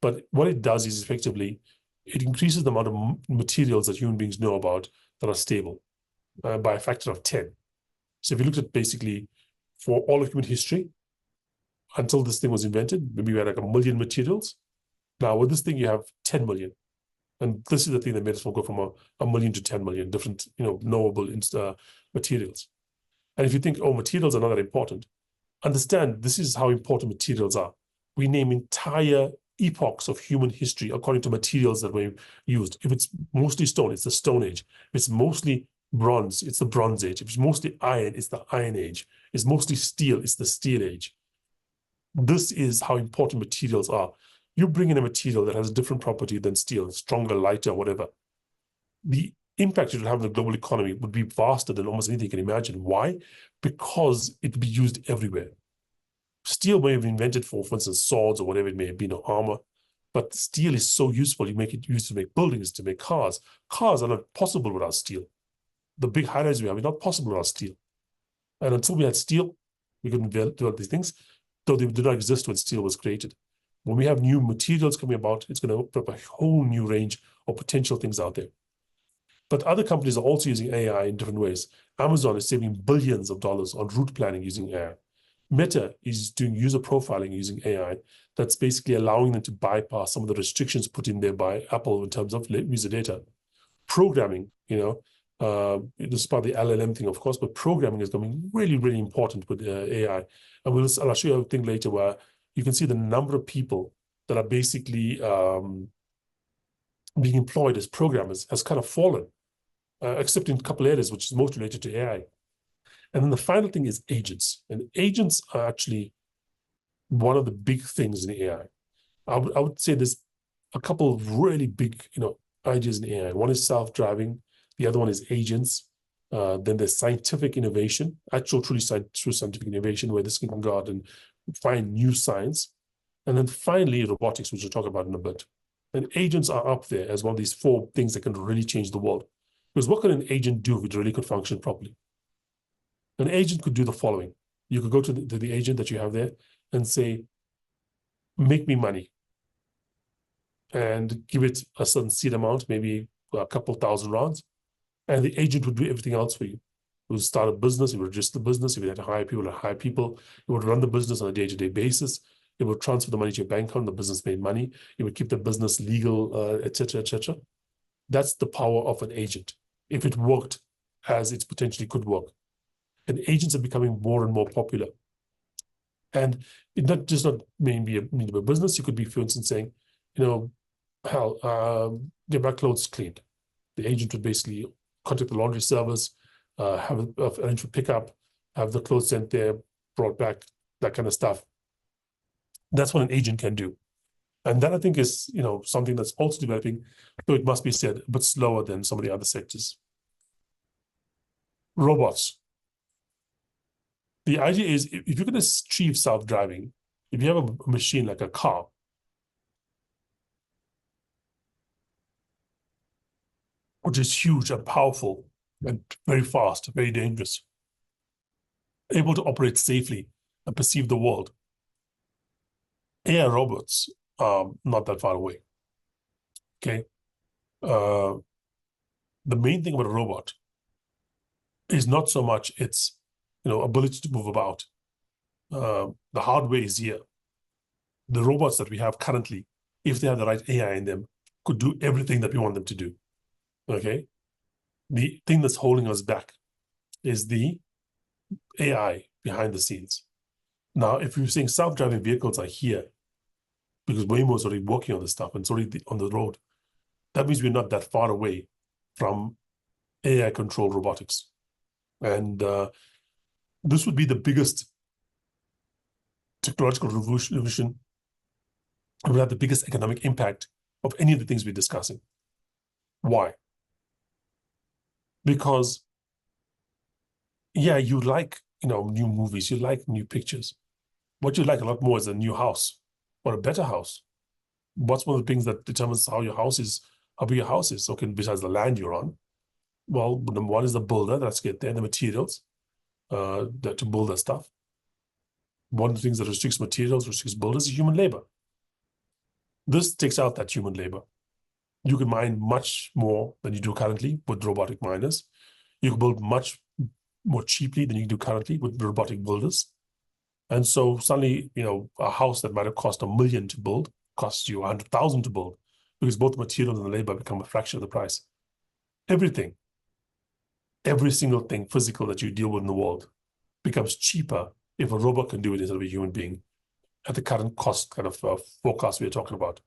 But what it does is effectively it increases the amount of materials that human beings know about that are stable by a factor of 10. So if you looked at basically for all of human history until this thing was invented, maybe we had like 1 million materials. Now with this thing you have 10 million. And this is the thing that made us go from a million to 10 million different, knowable materials. And if you think, oh, materials are not that important, understand this is how important materials are. We name entire epochs of human history according to materials that were used. If it's mostly stone, it's the Stone Age. If it's mostly bronze, it's the Bronze Age. If it's mostly iron, it's the Iron Age. If it's mostly steel, it's the Steel Age. This is how important materials are. You bring in a material that has a different property than steel, stronger, lighter, whatever. The impact it would have on the global economy would be vaster than almost anything you can imagine. Why? Because it would be used everywhere. Steel may have been invented for instance, swords or whatever it may have been, or armor, but steel is so useful. You make it used to make buildings, to make cars. Cars are not possible without steel. The big highways we have is not possible without steel. And until we had steel, we couldn't develop these things, though they did not exist when steel was created. When we have new materials coming about, it's going to open up a whole new range of potential things out there. But other companies are also using AI in different ways. Amazon is saving billions of dollars on route planning using AI. Meta is doing user profiling using AI. That's basically allowing them to bypass some of the restrictions put in there by Apple in terms of user data. Programming, this is part of the LLM thing, of course, but programming is becoming really, really important with AI. And I'll show you a thing later where you can see the number of people that are basically being employed as programmers has kind of fallen, except in a couple areas, which is most related to AI. And then the final thing is agents. And agents are actually one of the big things in AI. I would say there's a couple of really big, ideas in AI. One is self-driving. The other one is agents. Then there's scientific innovation, actual true scientific innovation, where this can go out and find new science. And then finally, robotics, which we'll talk about in a bit. And agents are up there as one of these 4 things that can really change the world. Because what can an agent do if it really could function properly? An agent could do the following. You could go to the agent that you have there and say, make me money. And give it a certain seed amount, maybe a couple thousand rounds. And the agent would do everything else for you. It would start a business, it would register the business, if you had to hire people, it would run the business on a day-to-day basis. It would transfer the money to your bank account, the business made money. It would keep the business legal, et cetera, et cetera. That's the power of an agent, if it worked as it potentially could work. And agents are becoming more and more popular. And it not just not maybe a business. You could be, for instance, saying, get my clothes cleaned. The agent would basically contact the laundry service, have arrange for pickup, have the clothes sent there, brought back, that kind of stuff. That's what an agent can do. And that I think is, something that's also developing, though it must be said, a bit slower than some of the other sectors. Robots. The idea is if you're going to achieve self-driving, if you have a machine like a car, which is huge and powerful and very fast, very dangerous, able to operate safely and perceive the world, AI robots are not that far away. Okay. The main thing about a robot is not so much its, ability to move about. The hardware is here. The robots that we have currently, if they have the right AI in them, could do everything that we want them to do. Okay. The thing that's holding us back is the AI behind the scenes. Now, if you're saying self-driving vehicles are here, because Waymo is already working on this stuff and it's already on the road, that means we're not that far away from AI-controlled robotics. And this would be the biggest technological revolution. It would have the biggest economic impact of any of the things we're discussing. Why? Because, yeah, you like, new movies, you like new pictures. What you like a lot more is a new house or a better house. What's one of the things that determines how big your house is? Okay, besides the land you're on. Well, number one is the builder, that's get there, the materials to build that stuff. One of the things that restricts materials, restricts builders is human labor. This takes out that human labor. You can mine much more than you do currently with robotic miners. You can build much more cheaply than you do currently with robotic builders. And so suddenly, a house that might have cost $1 million to build costs you $100,000 to build, because both the materials and the labor become a fraction of the price. Everything, every single thing physical that you deal with in the world becomes cheaper if a robot can do it instead of a human being at the current cost kind of forecast we're talking about.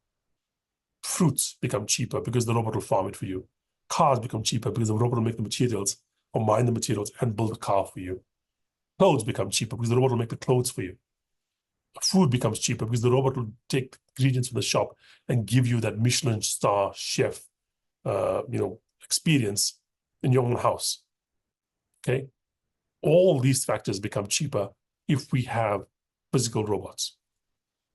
Fruits become cheaper because the robot will farm it for you. Cars become cheaper because the robot will make the materials or mine the materials and build a car for you. Clothes become cheaper because the robot will make the clothes for you. Food becomes cheaper because the robot will take ingredients from the shop and give you that Michelin star chef, experience in your own house. Okay, all these factors become cheaper if we have physical robots.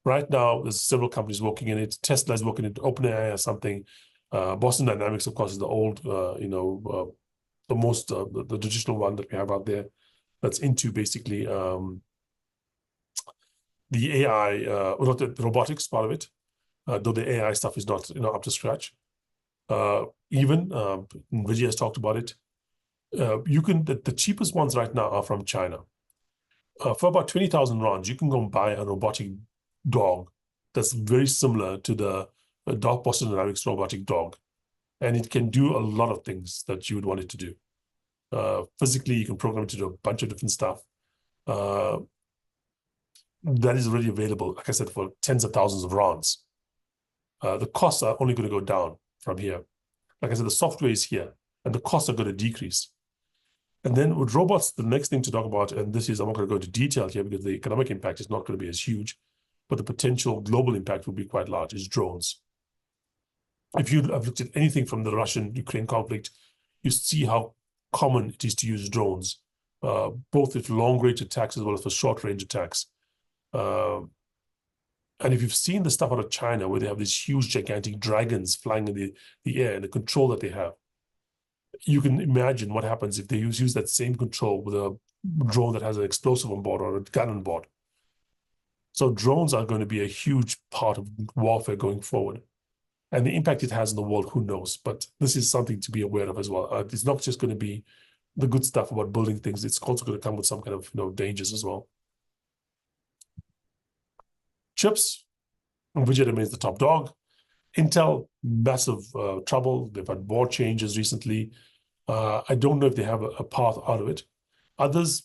Right now, there's several companies working in it. Tesla is working in it. OpenAI or something. Boston Dynamics, of course, is the old, the traditional one that we have out there. That's into basically the AI, not the robotics part of it, though the AI stuff is not up to scratch. Even NVIDIA has talked about it. The cheapest ones right now are from China. For about 20,000 rands, you can go and buy a robotic dog that's very similar to the Boston Dynamics robotic dog, and it can do a lot of things that you would want it to do. Physically, you can program it to do a bunch of different stuff. That is already available, like I said, for tens of thousands of rands. The costs are only going to go down from here. Like I said, the software is here, and the costs are going to decrease. And then with robots, the next thing to talk about, and this is, I'm not going to go into detail here because the economic impact is not going to be as huge, but the potential global impact will be quite large, is drones. If you have looked at anything from the Russian-Ukraine conflict, you see how common it is to use drones, both with long-range attacks as well as for short-range attacks. And if you've seen the stuff out of China where they have these huge, gigantic dragons flying in the air and the control that they have, you can imagine what happens if they use that same control with a drone that has an explosive on board or a gun on board. So drones are going to be a huge part of warfare going forward. And the impact it has in the world, who knows? But this is something to be aware of as well. It's not just going to be the good stuff about building things. It's also going to come with some kind of dangers as well. Chips, NVIDIA remains the top dog. Intel, massive trouble. They've had board changes recently. I don't know if they have a path out of it. Others,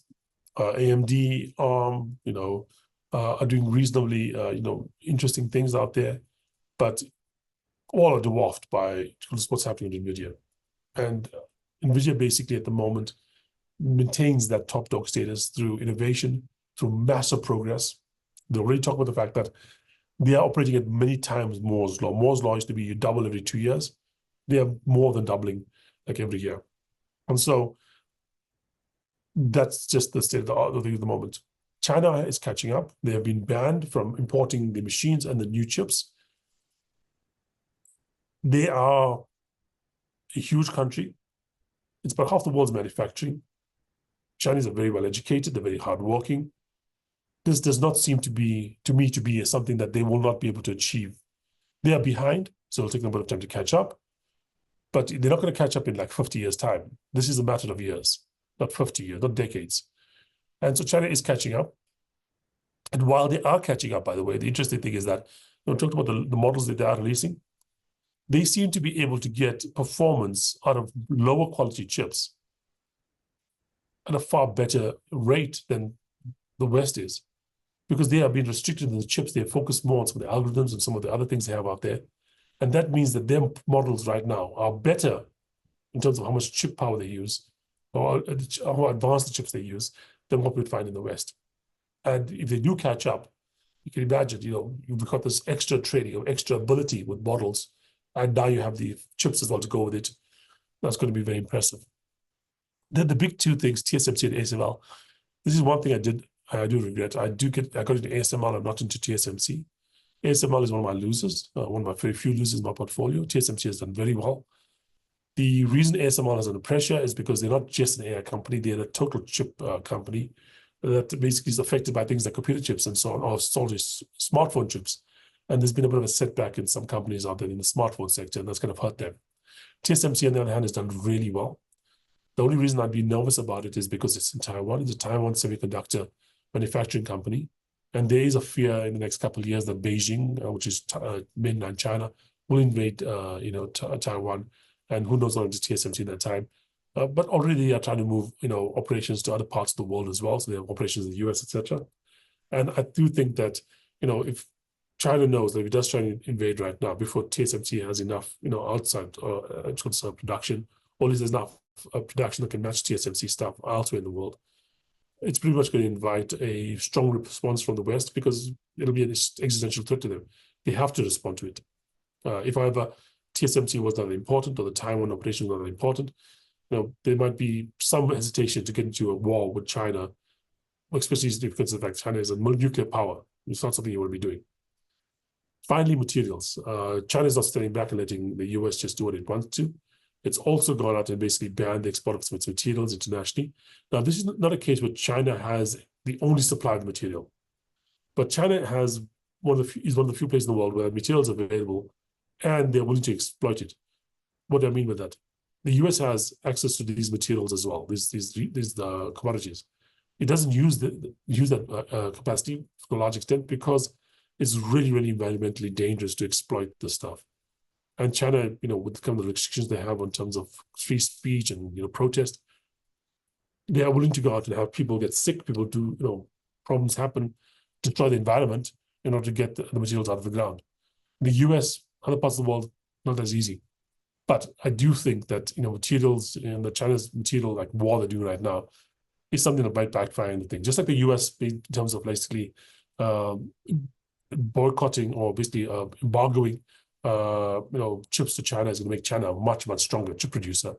AMD, ARM, are doing reasonably, interesting things out there, but all are dwarfed by what's happening in NVIDIA. And NVIDIA basically at the moment maintains that top dog status through innovation, through massive progress. They already talk about the fact that they are operating at many times Moore's law. Moore's law is to be you double every 2 years. They are more than doubling like every year. And so that's just the state of the art of the moment. China is catching up. They have been banned from importing the machines and the new chips. They are a huge country. It's about half the world's manufacturing. Chinese are very well educated. They're very hardworking. This does not seem to me to be something that they will not be able to achieve. They are behind, so it'll take them a bit of time to catch up. But they're not going to catch up in like 50 years' time. This is a matter of years, not 50 years, not decades. And so China is catching up. And while they are catching up, by the way, the interesting thing is that we talked about the models that they are releasing. They seem to be able to get performance out of lower quality chips at a far better rate than the West is, because they are being restricted in the chips. They focus more on some of the algorithms and some of the other things they have out there. And that means that their models right now are better in terms of how much chip power they use or how advanced the chips they use than what we'd find in the West. And if they do catch up, you can imagine, you've got this extra training or extra ability with models, and now you have the chips as well to go with it. That's going to be very impressive. Then the big two things, TSMC and ASML. This is one thing I do regret. I got into ASML, I'm not into TSMC. ASML is one of my losers, one of my very few losers in my portfolio. TSMC has done very well. The reason ASML is under pressure is because they're not just an AI company, they're a total chip company that basically is affected by things like computer chips and so on, or smartphone chips. And there's been a bit of a setback in some companies out there in the smartphone sector, and that's kind of hurt them. TSMC, on the other hand, has done really well. The only reason I'd be nervous about it is because it's in Taiwan. It's a Taiwan semiconductor manufacturing company. And there is a fear in the next couple of years that Beijing, which is mainland China, will invade, Taiwan. And who knows what into TSMC in that time. But already they are trying to move, operations to other parts of the world as well. So they have operations in the US, etc. And I do think that, if China knows that if it does try to invade right now, before TSMC has enough, outside production, or at least there's enough production that can match TSMC stuff elsewhere in the world, it's pretty much going to invite a strong response from the West because it'll be an existential threat to them. They have to respond to it. If however TSMC was not important or the Taiwan operation was not important, there might be some hesitation to get into a war with China, especially because of the fact China is a nuclear power. It's not something you want to be doing. Finally, materials. China is not standing back and letting the US just do what it wants to. It's also gone out and basically banned the export of its materials internationally. Now, this is not a case where China has the only supply of the material, but China has is one of the few places in the world where materials are available and they're willing to exploit it. What do I mean by that? The US has access to these materials as well, these commodities. It doesn't use that capacity to a large extent because it's really, really environmentally dangerous to exploit this stuff. And China, with kind of the restrictions they have in terms of free speech and protest, they are willing to go out and have people get sick, people do, problems happen, destroy the environment in order to get the materials out of the ground. In the US, other parts of the world, not as easy. But I do think that materials and the China's material like war they're doing right now is something that might backfire in the thing. Just like the US in terms of basically boycotting or basically embargoing chips to China is going to make China a much, much stronger chip producer.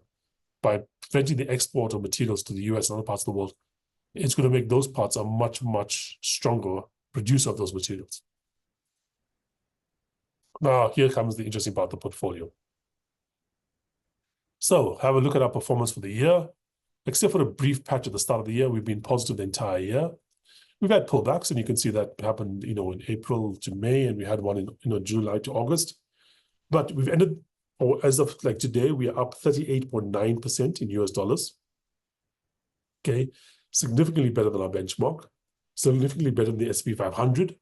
By preventing the export of materials to the US and other parts of the world, it's going to make those parts a much, much stronger producer of those materials. Now, here comes the interesting part of the portfolio. So, have a look at our performance for the year. Except for a brief patch at the start of the year, we've been positive the entire year. We've had pullbacks, and you can see that happened, in April to May, and we had one in, July to August. But we've ended, or as of like today, we are up 38.9% in US dollars. Okay, significantly better than our benchmark, significantly better than the S&P 500.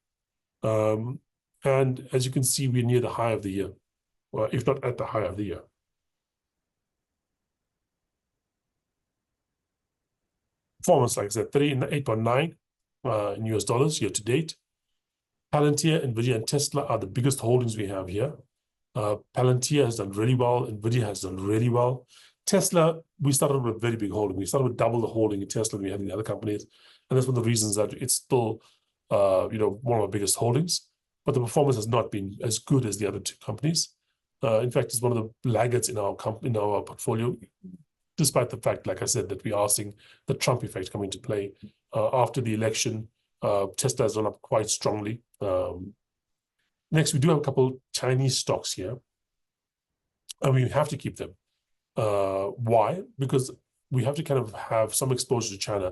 And as you can see, we're near the high of the year, or if not at the high of the year. Performance, like I said, 38.9 in US dollars year to date. Palantir, NVIDIA, and Tesla are the biggest holdings we have here. Palantir has done really well. NVIDIA has done really well. Tesla, we started with a very big holding. We started with double the holding in Tesla we had in the other companies. And that's one of the reasons that it's still, one of our biggest holdings. But the performance has not been as good as the other two companies. In fact, it's one of the laggards in our portfolio, despite the fact, like I said, that we are seeing the Trump effect come into play. After the election, Tesla has gone up quite strongly. Next, we do have a couple Chinese stocks here, and we have to keep them. Why? Because we have to kind of have some exposure to China.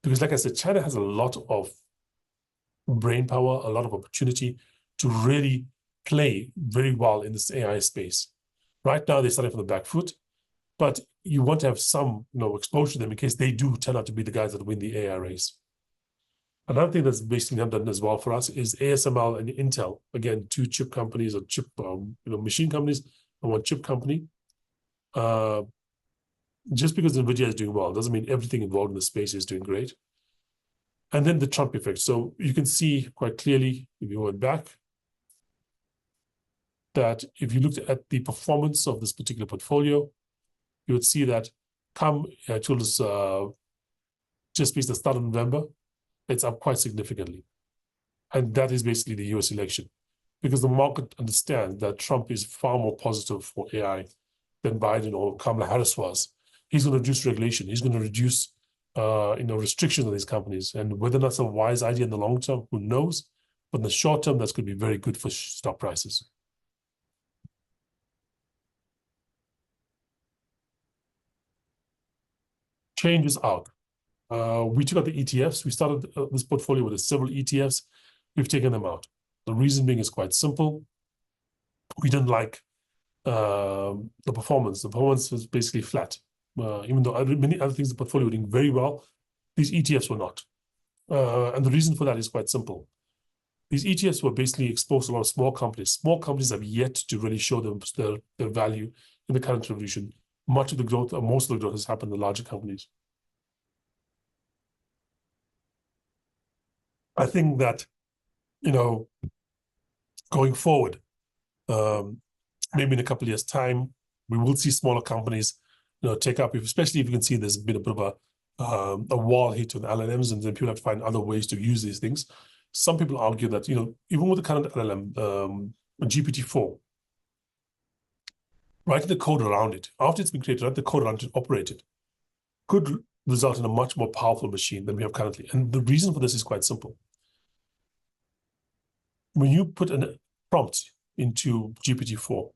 Because like I said, China has a lot of brain power, a lot of opportunity to really play very well in this AI space. Right now, they're starting from the back foot, but you want to have some exposure to them in case they do turn out to be the guys that win the AI race. Another thing that's basically done as well for us is ASML and Intel. Again, two chip companies or chip machine companies and one chip company. Just because NVIDIA is doing well doesn't mean everything involved in the space is doing great. And then the Trump effect. So you can see quite clearly, if you went back, that if you looked at the performance of this particular portfolio, you would see that come towards just based the start of November, it's up quite significantly. And that is basically the US election, because the market understands that Trump is far more positive for AI than Biden or Kamala Harris was. He's going to reduce regulation. He's going to reduce restrictions on these companies. And whether or not it's a wise idea in the long term, who knows? But in the short term, that's going to be very good for stock prices. Change is out. We took out the ETFs. We started this portfolio with several ETFs. We've taken them out. The reason being is quite simple. We didn't like the performance. The performance was basically flat. Even though many other things in the portfolio were doing very well, these ETFs were not. And the reason for that is quite simple. These ETFs were basically exposed to a lot of small companies. Small companies have yet to really show them their value in the current revolution. Much of the growth, or most of the growth, has happened in the larger companies. I think that, going forward, maybe in a couple of years' time, we will see smaller companies, take up, especially if you can see there's been a bit of a wall hit on LLMs, and then people have to find other ways to use these things. Some people argue that, even with the current LLM, GPT-4, writing the code around it, after it's been created, write the code around it, operate it, could result in a much more powerful machine than we have currently. And the reason for this is quite simple. When you put a prompt into GPT-4,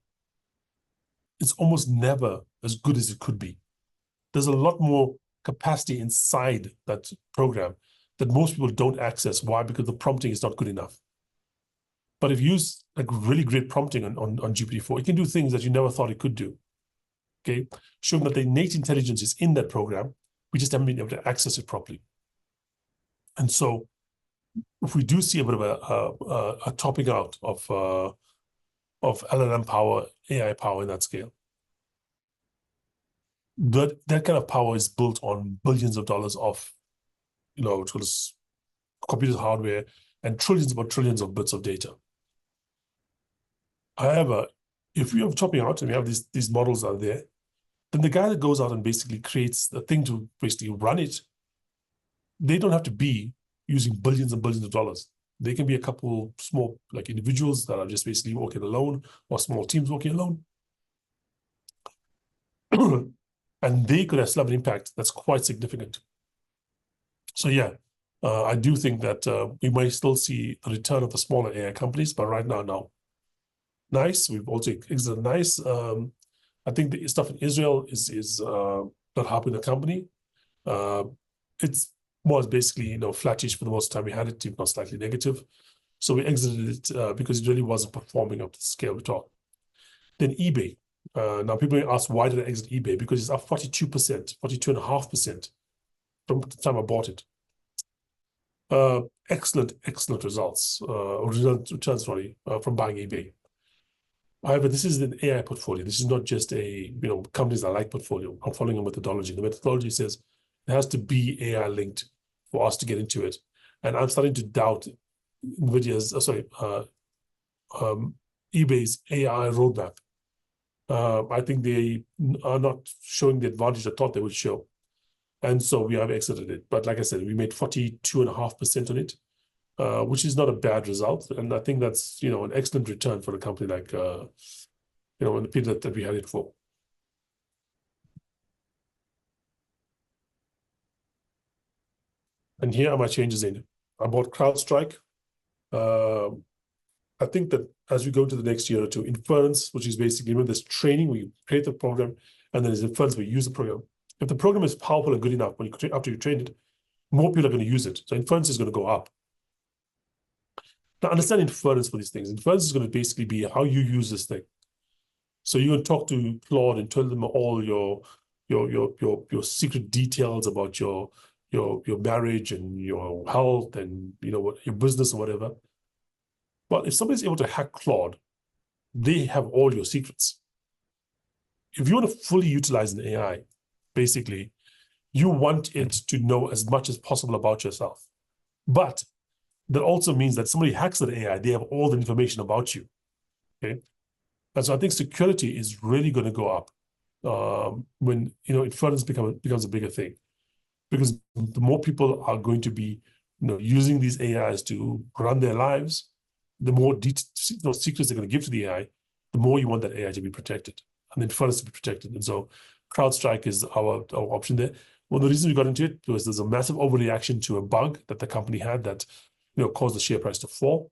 it's almost never as good as it could be. There's a lot more capacity inside that program that most people don't access. Why? Because the prompting is not good enough. But if you use really great prompting on GPT-4, it can do things that you never thought it could do. Okay, showing that the innate intelligence is in that program. We just haven't been able to access it properly. And so, if we do see a bit of a topping out of LLM power, AI power in that scale, that kind of power is built on billions of dollars of, computer hardware and trillions upon trillions of bits of data. However, if we have topping out and we have these models out there, then the guy that goes out and basically creates the thing to basically run it, they don't have to be using billions and billions of dollars. They can be a couple small individuals that are just basically working alone, or small teams working alone. And they could still have an impact that's quite significant. So yeah, I do think that we might still see the return of the smaller AI companies, but right now, no. NICE, we've also exited NICE. I think the stuff in Israel is not helping the company. It's was basically flattish for the most time we had it, if not slightly negative. So we exited it because it really wasn't performing up to the scale we thought. Then eBay. Now people ask, why did I exit eBay? Because it's up 42%, 42.5% from the time I bought it. Excellent results, returns, from buying eBay. However, this is an AI portfolio. This is not just a companies I like portfolio. I'm following a methodology. The methodology says it has to be AI linked for us to get into it. And I'm starting to doubt NVIDIA's, eBay's AI roadmap. I think they are not showing the advantage I thought they would show. And so we have exited it. But like I said, we made 42.5% on it, which is not a bad result. And I think that's, an excellent return for a company like, in the period that we had it for. And here are my changes in. I bought CrowdStrike. I think that as we go into the next year or two, inference, which is basically, there's training where you create the program, and then there's inference where you use the program. If the program is powerful and good enough, after you train it, more people are going to use it. So inference is going to go up. Now, understand inference for these things. Inference is going to basically be how you use this thing. So you're going to talk to Claude and tell them all your secret details about your marriage and your health and what your business or whatever. Well, if somebody's able to hack Claude, they have all your secrets. If you want to fully utilize an AI, basically, you want it to know as much as possible about yourself. But that also means that somebody hacks that AI, they have all the information about you. Okay. And so I think security is really going to go up when inference becomes a bigger thing, because the more people are going to be using these AIs to run their lives, the more secrets they're going to give to the AI, the more you want that AI to be protected and the inference to be protected. And so CrowdStrike is our option there. One of the reasons we got into it was there's a massive overreaction to a bug that the company had that caused the share price to fall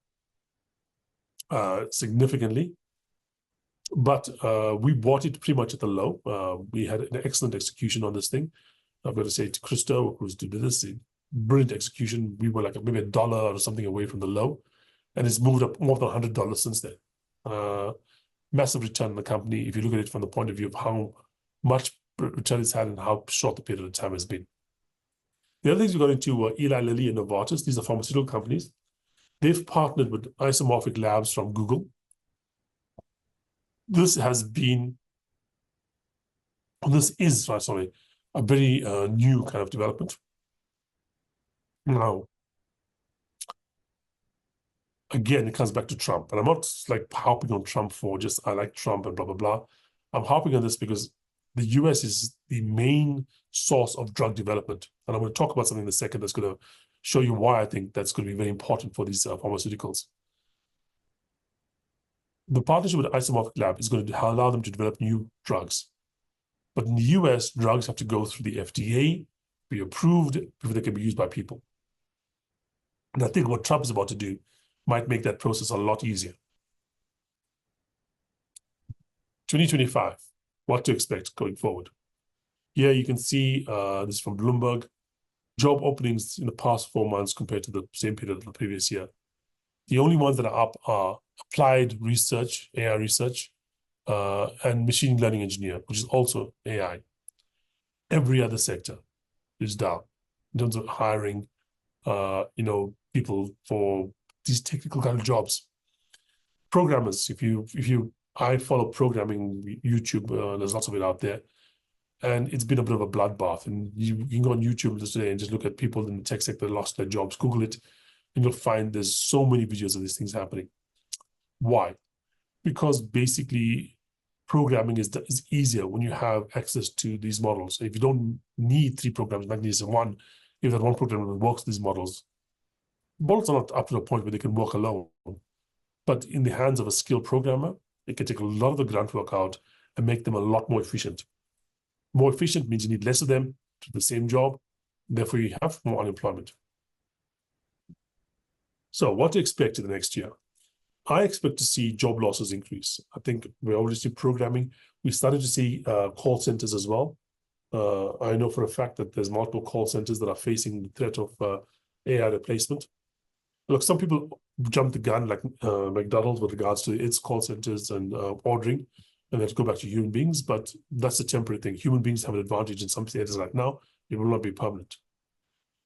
significantly. But we bought it pretty much at the low. We had an excellent execution on this thing. I've got to say to Christo, who's did this, brilliant execution. We were like maybe $1 or something away from the low, and it's moved up more than $100 since then. Massive return on the company if you look at it from the point of view of how much return it's had and how short the period of time has been. The other things we got into were Eli Lilly and Novartis. These are pharmaceutical companies. They've partnered with Isomorphic Labs from Google. This is a very new kind of development. Now, again, it comes back to Trump, and I'm not like harping on Trump for just I like Trump and blah, blah, blah. I'm harping on this because the US is the main source of drug development. And I'm going to talk about something in a second that's going to show you why I think that's going to be very important for these pharmaceuticals. The partnership with Isomorphic Lab is going to allow them to develop new drugs. But in the US, drugs have to go through the FDA, be approved before they can be used by people. And I think what Trump is about to do might make that process a lot easier. 2025, what to expect going forward. Here you can see, this is from Bloomberg, job openings in the past 4 months compared to the same period of the previous year. The only ones that are up are applied research, AI research, and machine learning engineer, which is also AI. Every other sector is down in terms of hiring, people for these technical kind of jobs. Programmers, I follow programming YouTube. There's lots of it out there, and it's been a bit of a bloodbath. And you can go on YouTube today and just look at people in the tech sector that lost their jobs. Google it, and you'll find there's so many videos of these things happening. Why? Because basically, programming is easier when you have access to these models. If you don't need 3 programs, like needs one, if that one program that works these models are not up to the point where they can work alone. But in the hands of a skilled programmer, it can take a lot of the grunt work out and make them a lot more efficient. More efficient means you need less of them to do the same job. Therefore, you have more unemployment. So what to expect in the next year? I expect to see job losses increase. I think we're already seeing programming. We started to see call centers as well. I know for a fact that there's multiple call centers that are facing the threat of AI replacement. Look, some people jump the gun, like McDonald's, with regards to its call centers and ordering, and let's go back to human beings. But that's a temporary thing. Human beings have an advantage in some theaters right now. It will not be permanent.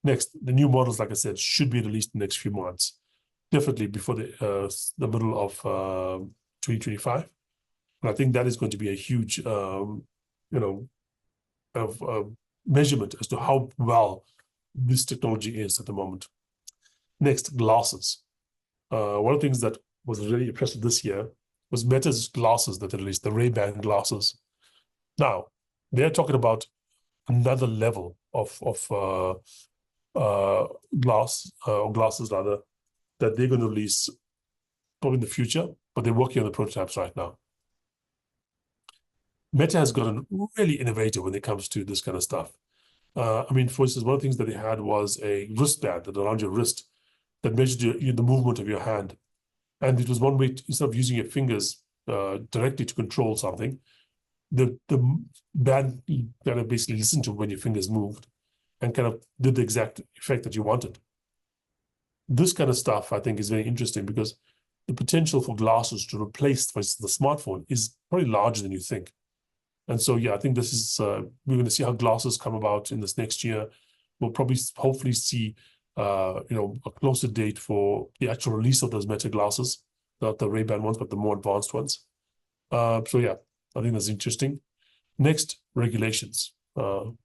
Next, the new models, like I said, should be released in the next few months, definitely before the middle of 2025. And I think that is going to be a huge, measurement as to how well this technology is at the moment. Next, glasses. One of the things that was really impressive this year was Meta's glasses that they released, the Ray-Ban glasses. Now, they're talking about another level of glasses rather, that they're going to release probably in the future, but they're working on the prototypes right now. Meta has gotten really innovative when it comes to this kind of stuff. I mean, for instance, one of the things that they had was a wristband that around your wrist that measured the movement of your hand. And it was one way, instead of using your fingers directly to control something, the band kind of basically listened to when your fingers moved and kind of did the exact effect that you wanted. This kind of stuff, I think, is very interesting because the potential for glasses to replace, for instance, the smartphone is probably larger than you think. And so, yeah, I think this is, we're going to see how glasses come about in this next year. We'll probably, hopefully see, a closer date for the actual release of those Meta glasses, not the Ray-Ban ones, but the more advanced ones. So, yeah, I think that's interesting. Next, regulations. But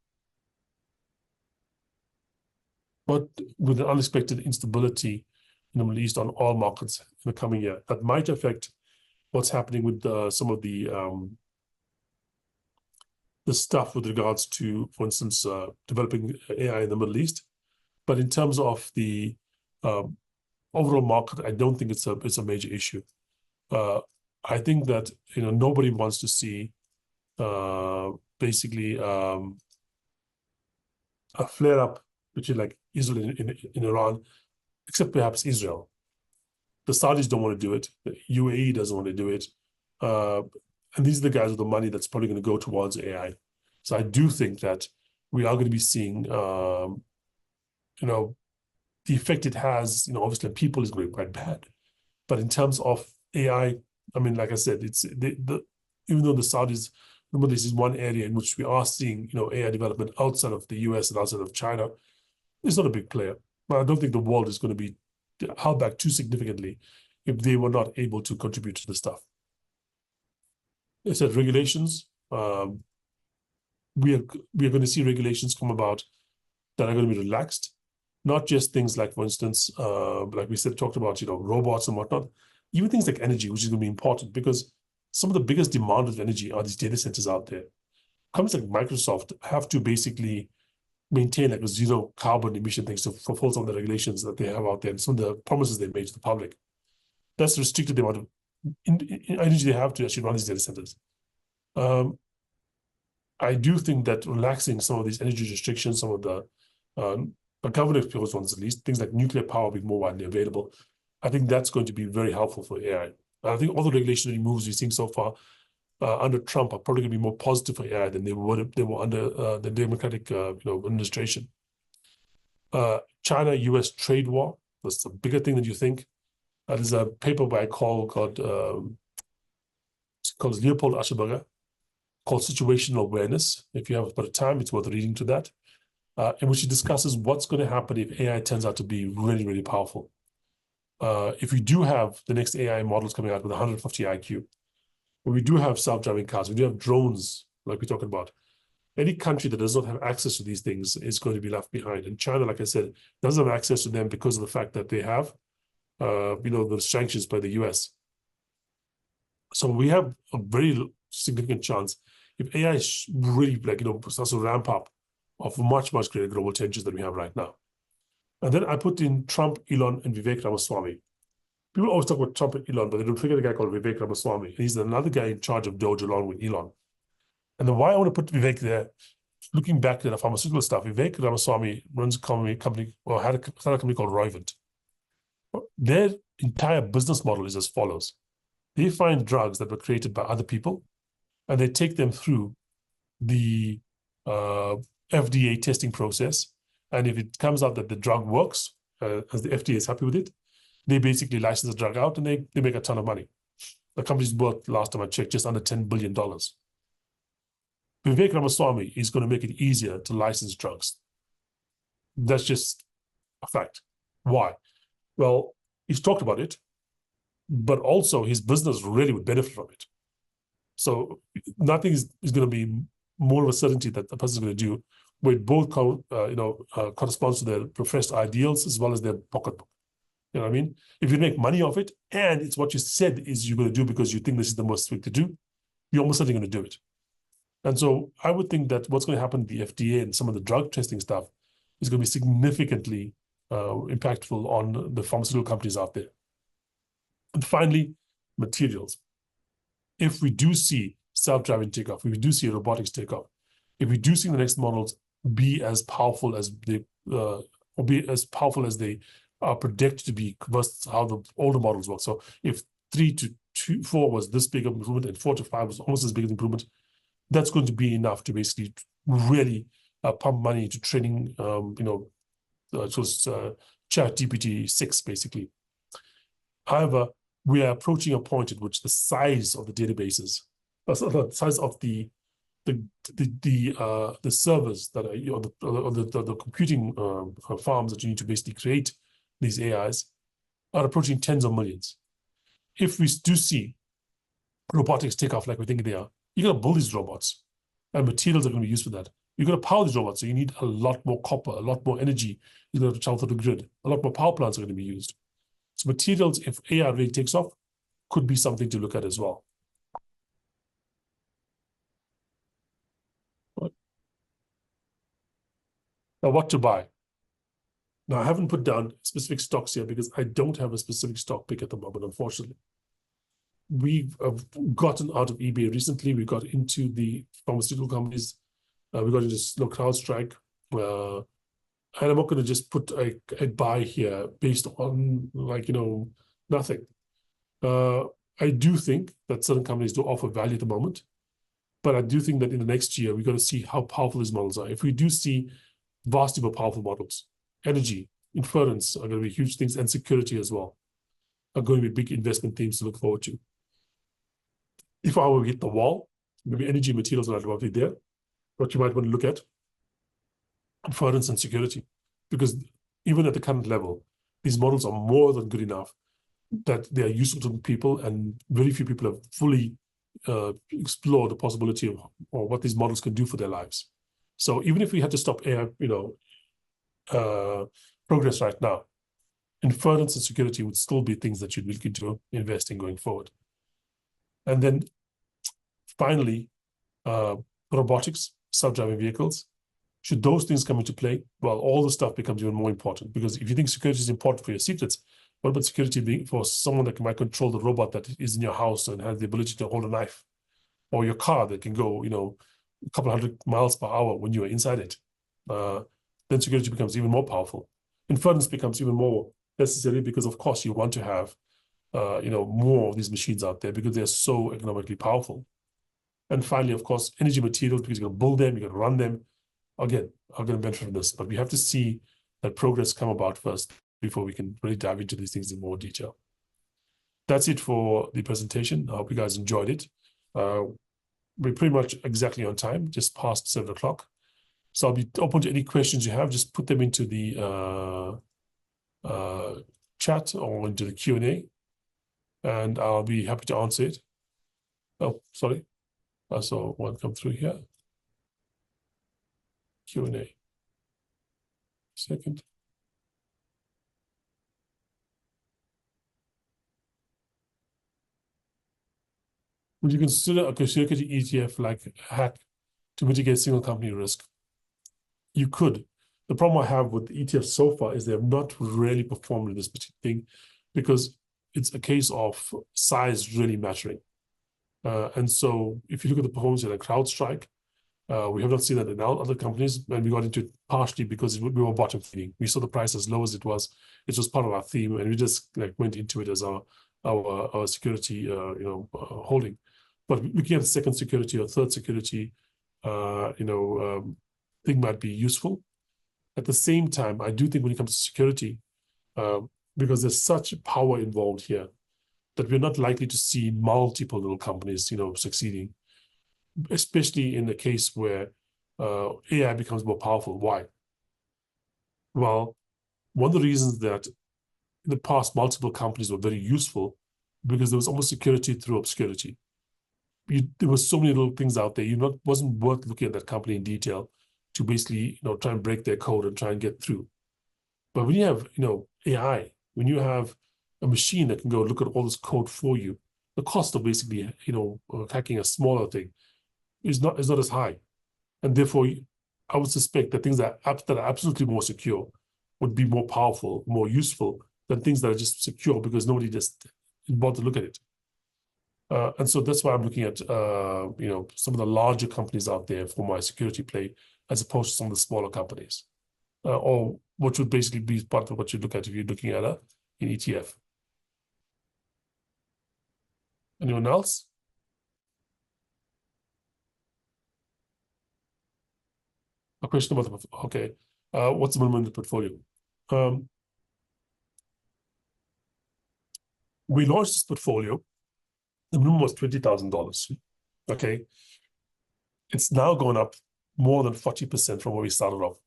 with an unexpected instability in the Middle East on oil markets in the coming year, that might affect what's happening with some of the stuff with regards to, for instance, developing AI in the Middle East. But in terms of the overall market, I don't think it's a major issue. I think that nobody wants to see basically a flare up between like Israel and Iran, except perhaps Israel. The Saudis don't want to do it. The UAE doesn't want to do it. And these are the guys with the money that's probably going to go towards AI. So I do think that we are going to be seeing, the effect it has, obviously on people is going to be quite bad. But in terms of AI, I mean, like I said, it's even though the Saudis, remember, this is one area in which we are seeing, AI development outside of the US and outside of China. It's not a big player. But I don't think the world is going to be held back too significantly if they were not able to contribute to the stuff. I said regulations. We are going to see regulations come about that are going to be relaxed, not just things like, for instance, like we said, talked about, robots and whatnot, even things like energy, which is going to be important because some of the biggest demand of energy are these data centers out there. Companies like Microsoft have to basically maintain like a zero carbon emission things to fulfill some of the regulations that they have out there and some of the promises they made to the public. That's restricted the amount of energy they have to actually run these data centers. I do think that relaxing some of these energy restrictions, some of the government exposed ones at least, things like nuclear power being more widely available, I think that's going to be very helpful for AI. I think all the regulatory moves we've seen so far under Trump are probably going to be more positive for AI than they were under the Democratic administration. China-US trade war, that's a bigger thing than you think. There's a paper by called Leopold Aschenberger called Situational Awareness. If you have a bit of time, it's worth reading to that, in which he discusses what's going to happen if AI turns out to be really, really powerful. If we do have the next AI models coming out with 150 IQ, we do have self-driving cars, we do have drones, like we're talking about, any country that does not have access to these things is going to be left behind. And China, like I said, doesn't have access to them because of the fact that they have, the sanctions by the US. So we have a very significant chance if AI really starts to ramp up of much, much greater global tensions than we have right now. And then I put in Trump, Elon, and Vivek Ramaswamy. People always talk about Trump and Elon, but they don't forget a guy called Vivek Ramaswamy. He's another guy in charge of Doge along with Elon. And then why I want to put Vivek there, looking back at the pharmaceutical stuff, Vivek Ramaswamy runs a company, or started a company called Roivant. Their entire business model is as follows. They find drugs that were created by other people, and they take them through the FDA testing process. And if it comes out that the drug works, as the FDA is happy with it, they basically license the drug out and they make a ton of money. The company's worth, last time I checked, just under $10 billion. Vivek Ramaswamy is going to make it easier to license drugs. That's just a fact. Why? Well, he's talked about it, but also his business really would benefit from it. So nothing is going to be more of a certainty that the person is going to do, where it both corresponds to their professed ideals as well as their pocketbook. You know what I mean? If you make money off it, and it's what you said is you're going to do because you think this is the most thing to do, you're almost certainly going to do it. And so I would think that what's going to happen to the FDA and some of the drug testing stuff is going to be significantly impactful on the pharmaceutical companies out there. And finally, materials. If we do see self-driving takeoff, if we do see robotics takeoff, if we do see the next models be as powerful as they are predicted to be versus how the older models work. So if 3 to 4 was this big of improvement and 4 to 5 was almost as big an improvement, that's going to be enough to basically really pump money into training, ChatGPT 6 basically. However, we are approaching a point at which the size of the databases, the size of the servers that are the computing farms that you need to basically create these AIs are approaching tens of millions. If we do see robotics take off like we think they are, you're going to build these robots, and materials are going to be used for that. You're going to power these robots, so you need a lot more copper, a lot more energy. You're going to have to travel through the grid. A lot more power plants are going to be used. So materials, if AI really takes off, could be something to look at as well. Now, what to buy? Now, I haven't put down specific stocks here because I don't have a specific stock pick at the moment, unfortunately. We've gotten out of eBay recently. We got into the pharmaceutical companies. We got into CrowdStrike. And I'm not going to just put a buy here based on nothing. I do think that certain companies do offer value at the moment, but I do think that in the next year, we're going to see how powerful these models are. If we do see vastly more powerful models, energy, inference are going to be huge things, and security as well are going to be big investment themes to look forward to. If I were to hit the wall, maybe energy materials are not there. What you might want to look at, inference and security, because even at the current level, these models are more than good enough that they are useful to people, and very few people have fully explored the possibility of or what these models can do for their lives. So even if we had to stop AI, progress right now, inference and security would still be things that you'd look into investing going forward. And then finally, robotics, self-driving vehicles. Should those things come into play, well, all the stuff becomes even more important, because if you think security is important for your secrets, what about security being for someone that might control the robot that is in your house and has the ability to hold a knife, or your car that can go, a couple 100 miles per hour when you are inside it? Then security becomes even more powerful. Inference becomes even more necessary because, of course, you want to have, more of these machines out there because they're so economically powerful. And finally, of course, energy materials, because you're going to build them, you're going to run them. Again, are going to benefit from this, but we have to see that progress come about first before we can really dive into these things in more detail. That's it for the presentation. I hope you guys enjoyed it. We're pretty much exactly on time, just past 7 o'clock. So I'll be open to any questions you have. Just put them into the chat or into the Q&A, and I'll be happy to answer it. Oh, sorry. I saw one come through here. Q&A. Second. Would you consider a security ETF like hack to mitigate single company risk? You could. The problem I have with the ETFs so far is they have not really performed in this particular thing, because it's a case of size really mattering. And so if you look at the performance like CrowdStrike, we have not seen that in other companies, and we got into it partially because we were bottom feeding. We saw the price as low as it was. It was part of our theme, and we just went into it as our security, holding. But looking at the second security or third security, thing might be useful. At the same time, I do think when it comes to security, because there's such power involved here, that we're not likely to see multiple little companies, succeeding, especially in the case where AI becomes more powerful. Why? Well, one of the reasons that in the past multiple companies were very useful, because there was almost security through obscurity. There were so many little things out there. Wasn't worth looking at that company in detail to basically try and break their code and try and get through. But when you have AI, when you have a machine that can go look at all this code for you, the cost of basically, hacking a smaller thing is not as high. And therefore, I would suspect that things that are absolutely more secure would be more powerful, more useful than things that are just secure because nobody just bothered to look at it. And so that's why I'm looking at, some of the larger companies out there for my security play, as opposed to some of the smaller companies, or what would basically be part of what you look at if you're looking at an ETF. Anyone else? A question about the, okay. What's the minimum in the portfolio? We launched this portfolio. The minimum was $20,000. Okay. It's now gone up more than 40% from where we started off.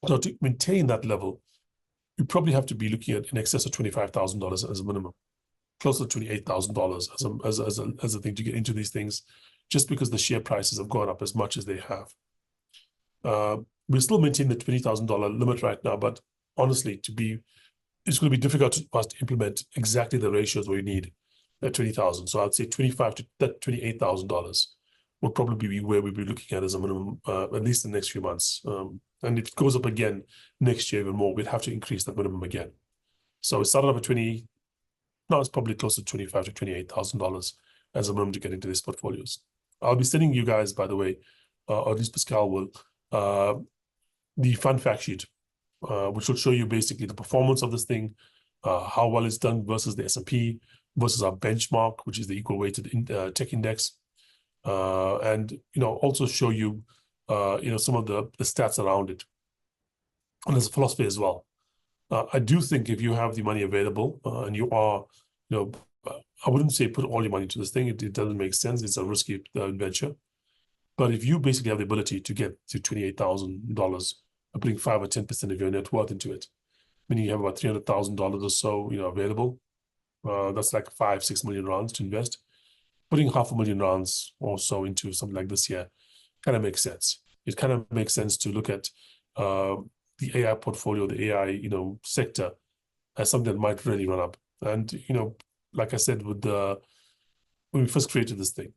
So to maintain that level, you probably have to be looking at in excess of $25,000 as a minimum, close to $28,000 as a thing to get into these things, just because the share prices have gone up as much as they have. We're still maintaining the $20,000 limit right now, but honestly, it's going to be difficult for us to implement exactly the ratios we need at 20,000. So I'd say $25,000 to $28,000 would probably be where we'd be looking at as a minimum, at least in the next few months. And if it goes up again next year even more, we'd have to increase that minimum again. So it started up at 20. Now it's probably close to $25,000 to $28,000 as a minimum to get into these portfolios. I'll be sending you guys, by the way, or at least Pascal will, the fund fact sheet, which will show you basically the performance of this thing, how well it's done versus the S&P, versus our benchmark, which is the equal weighted tech index, and also show you some of the stats around it. And there's a philosophy as well. I do think if you have the money available and you are, I wouldn't say put all your money into this thing. It doesn't make sense. It's a risky venture. But if you basically have the ability to get to $28,000 and putting 5 or 10% of your net worth into it, meaning you have about $300,000 or so, available, that's like 5-6 million rands to invest. Putting $500,000 or so into something like this here kind of makes sense. It kind of makes sense to look at the AI portfolio, the AI, sector as something that might really run up. And, like I said, when we first created this thing,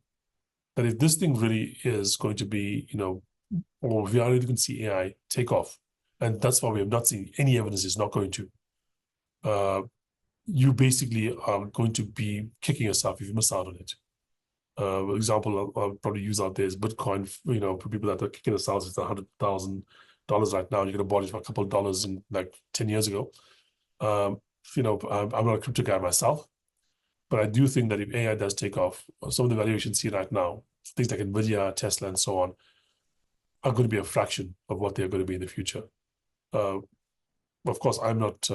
that if this thing really is going to be, or we are really going to see AI take off, and that's why we have not seen any evidence it's not going to, you basically are going to be kicking yourself if you miss out on it. For example, I'll probably use out there is Bitcoin, for people that are kicking themselves, it's $100,000 right now, and you could have bought it for a couple of dollars in like 10 years ago. I'm not a crypto guy myself, but I do think that if AI does take off, some of the valuations see right now, things like Nvidia, Tesla, and so on, are going to be a fraction of what they're going to be in the future. Of course, I'm not,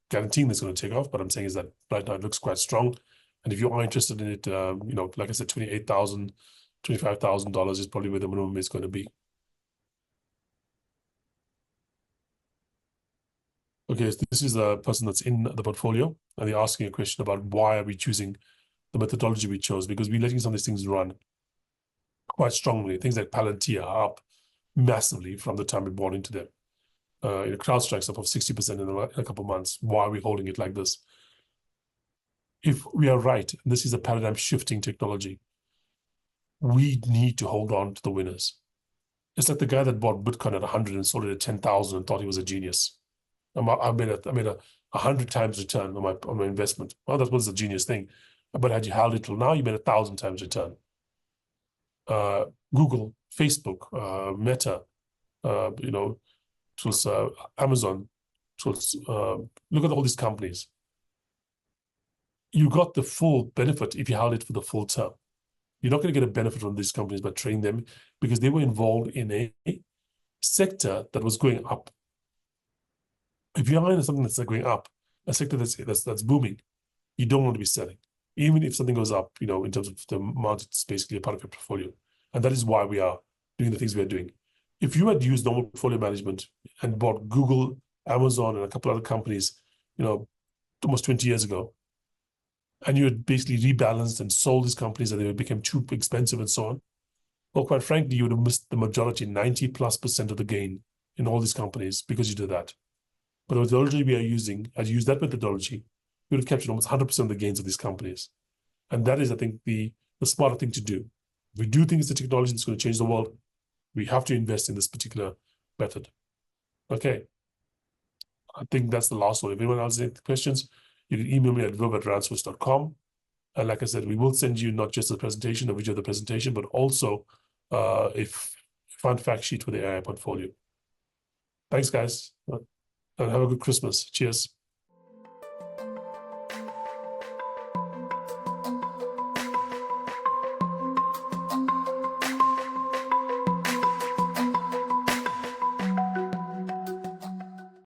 guaranteeing it's going to take off, but I'm saying is that right now it looks quite strong. And if you are interested in it, like I said, $28,000, $25,000 is probably where the minimum is going to be. Okay, so this is a person that's in the portfolio, and they're asking a question about why are we choosing the methodology we chose, because we're letting some of these things run quite strongly. Things like Palantir are up massively from the time we bought into them. CrowdStrike's up of 60% in a couple of months. Why are we holding it like this? If we are right, and this is a paradigm shifting technology, we need to hold on to the winners. It's like the guy that bought Bitcoin at 100 and sold it at 10,000 and thought he was a genius. I made a 100 times return on my investment. Well, that was a genius thing. But had you held it till now, you made 1,000 times return. Google, Facebook, Meta, tools, Amazon, tools, look at all these companies. You got the full benefit if you held it for the full term. You're not going to get a benefit from these companies by trading them because they were involved in a sector that was going up. If you're in something that's going up, a sector that's booming, you don't want to be selling, even if something goes up, in terms of the amount it's basically a part of your portfolio. And that is why we are doing the things we are doing. If you had used normal portfolio management and bought Google, Amazon, and a couple other companies, almost 20 years ago, and you had basically rebalanced and sold these companies and they became too expensive and so on, well, quite frankly, you would have missed the majority, 90+% of the gain in all these companies because you did that. But the methodology we are using, had you used that methodology, we would have captured almost 100% of the gains of these companies. And that is, I think, the smarter thing to do. If we do think it's a technology that's going to change the world, we have to invest in this particular method. Okay. I think that's the last one. If anyone else has any questions, you can email me at viv@transformative.com. And like I said, we will send you not just the presentation, a video of the presentation, but also a fun fact sheet for the AI portfolio. Thanks, guys. And have a good Christmas. Cheers.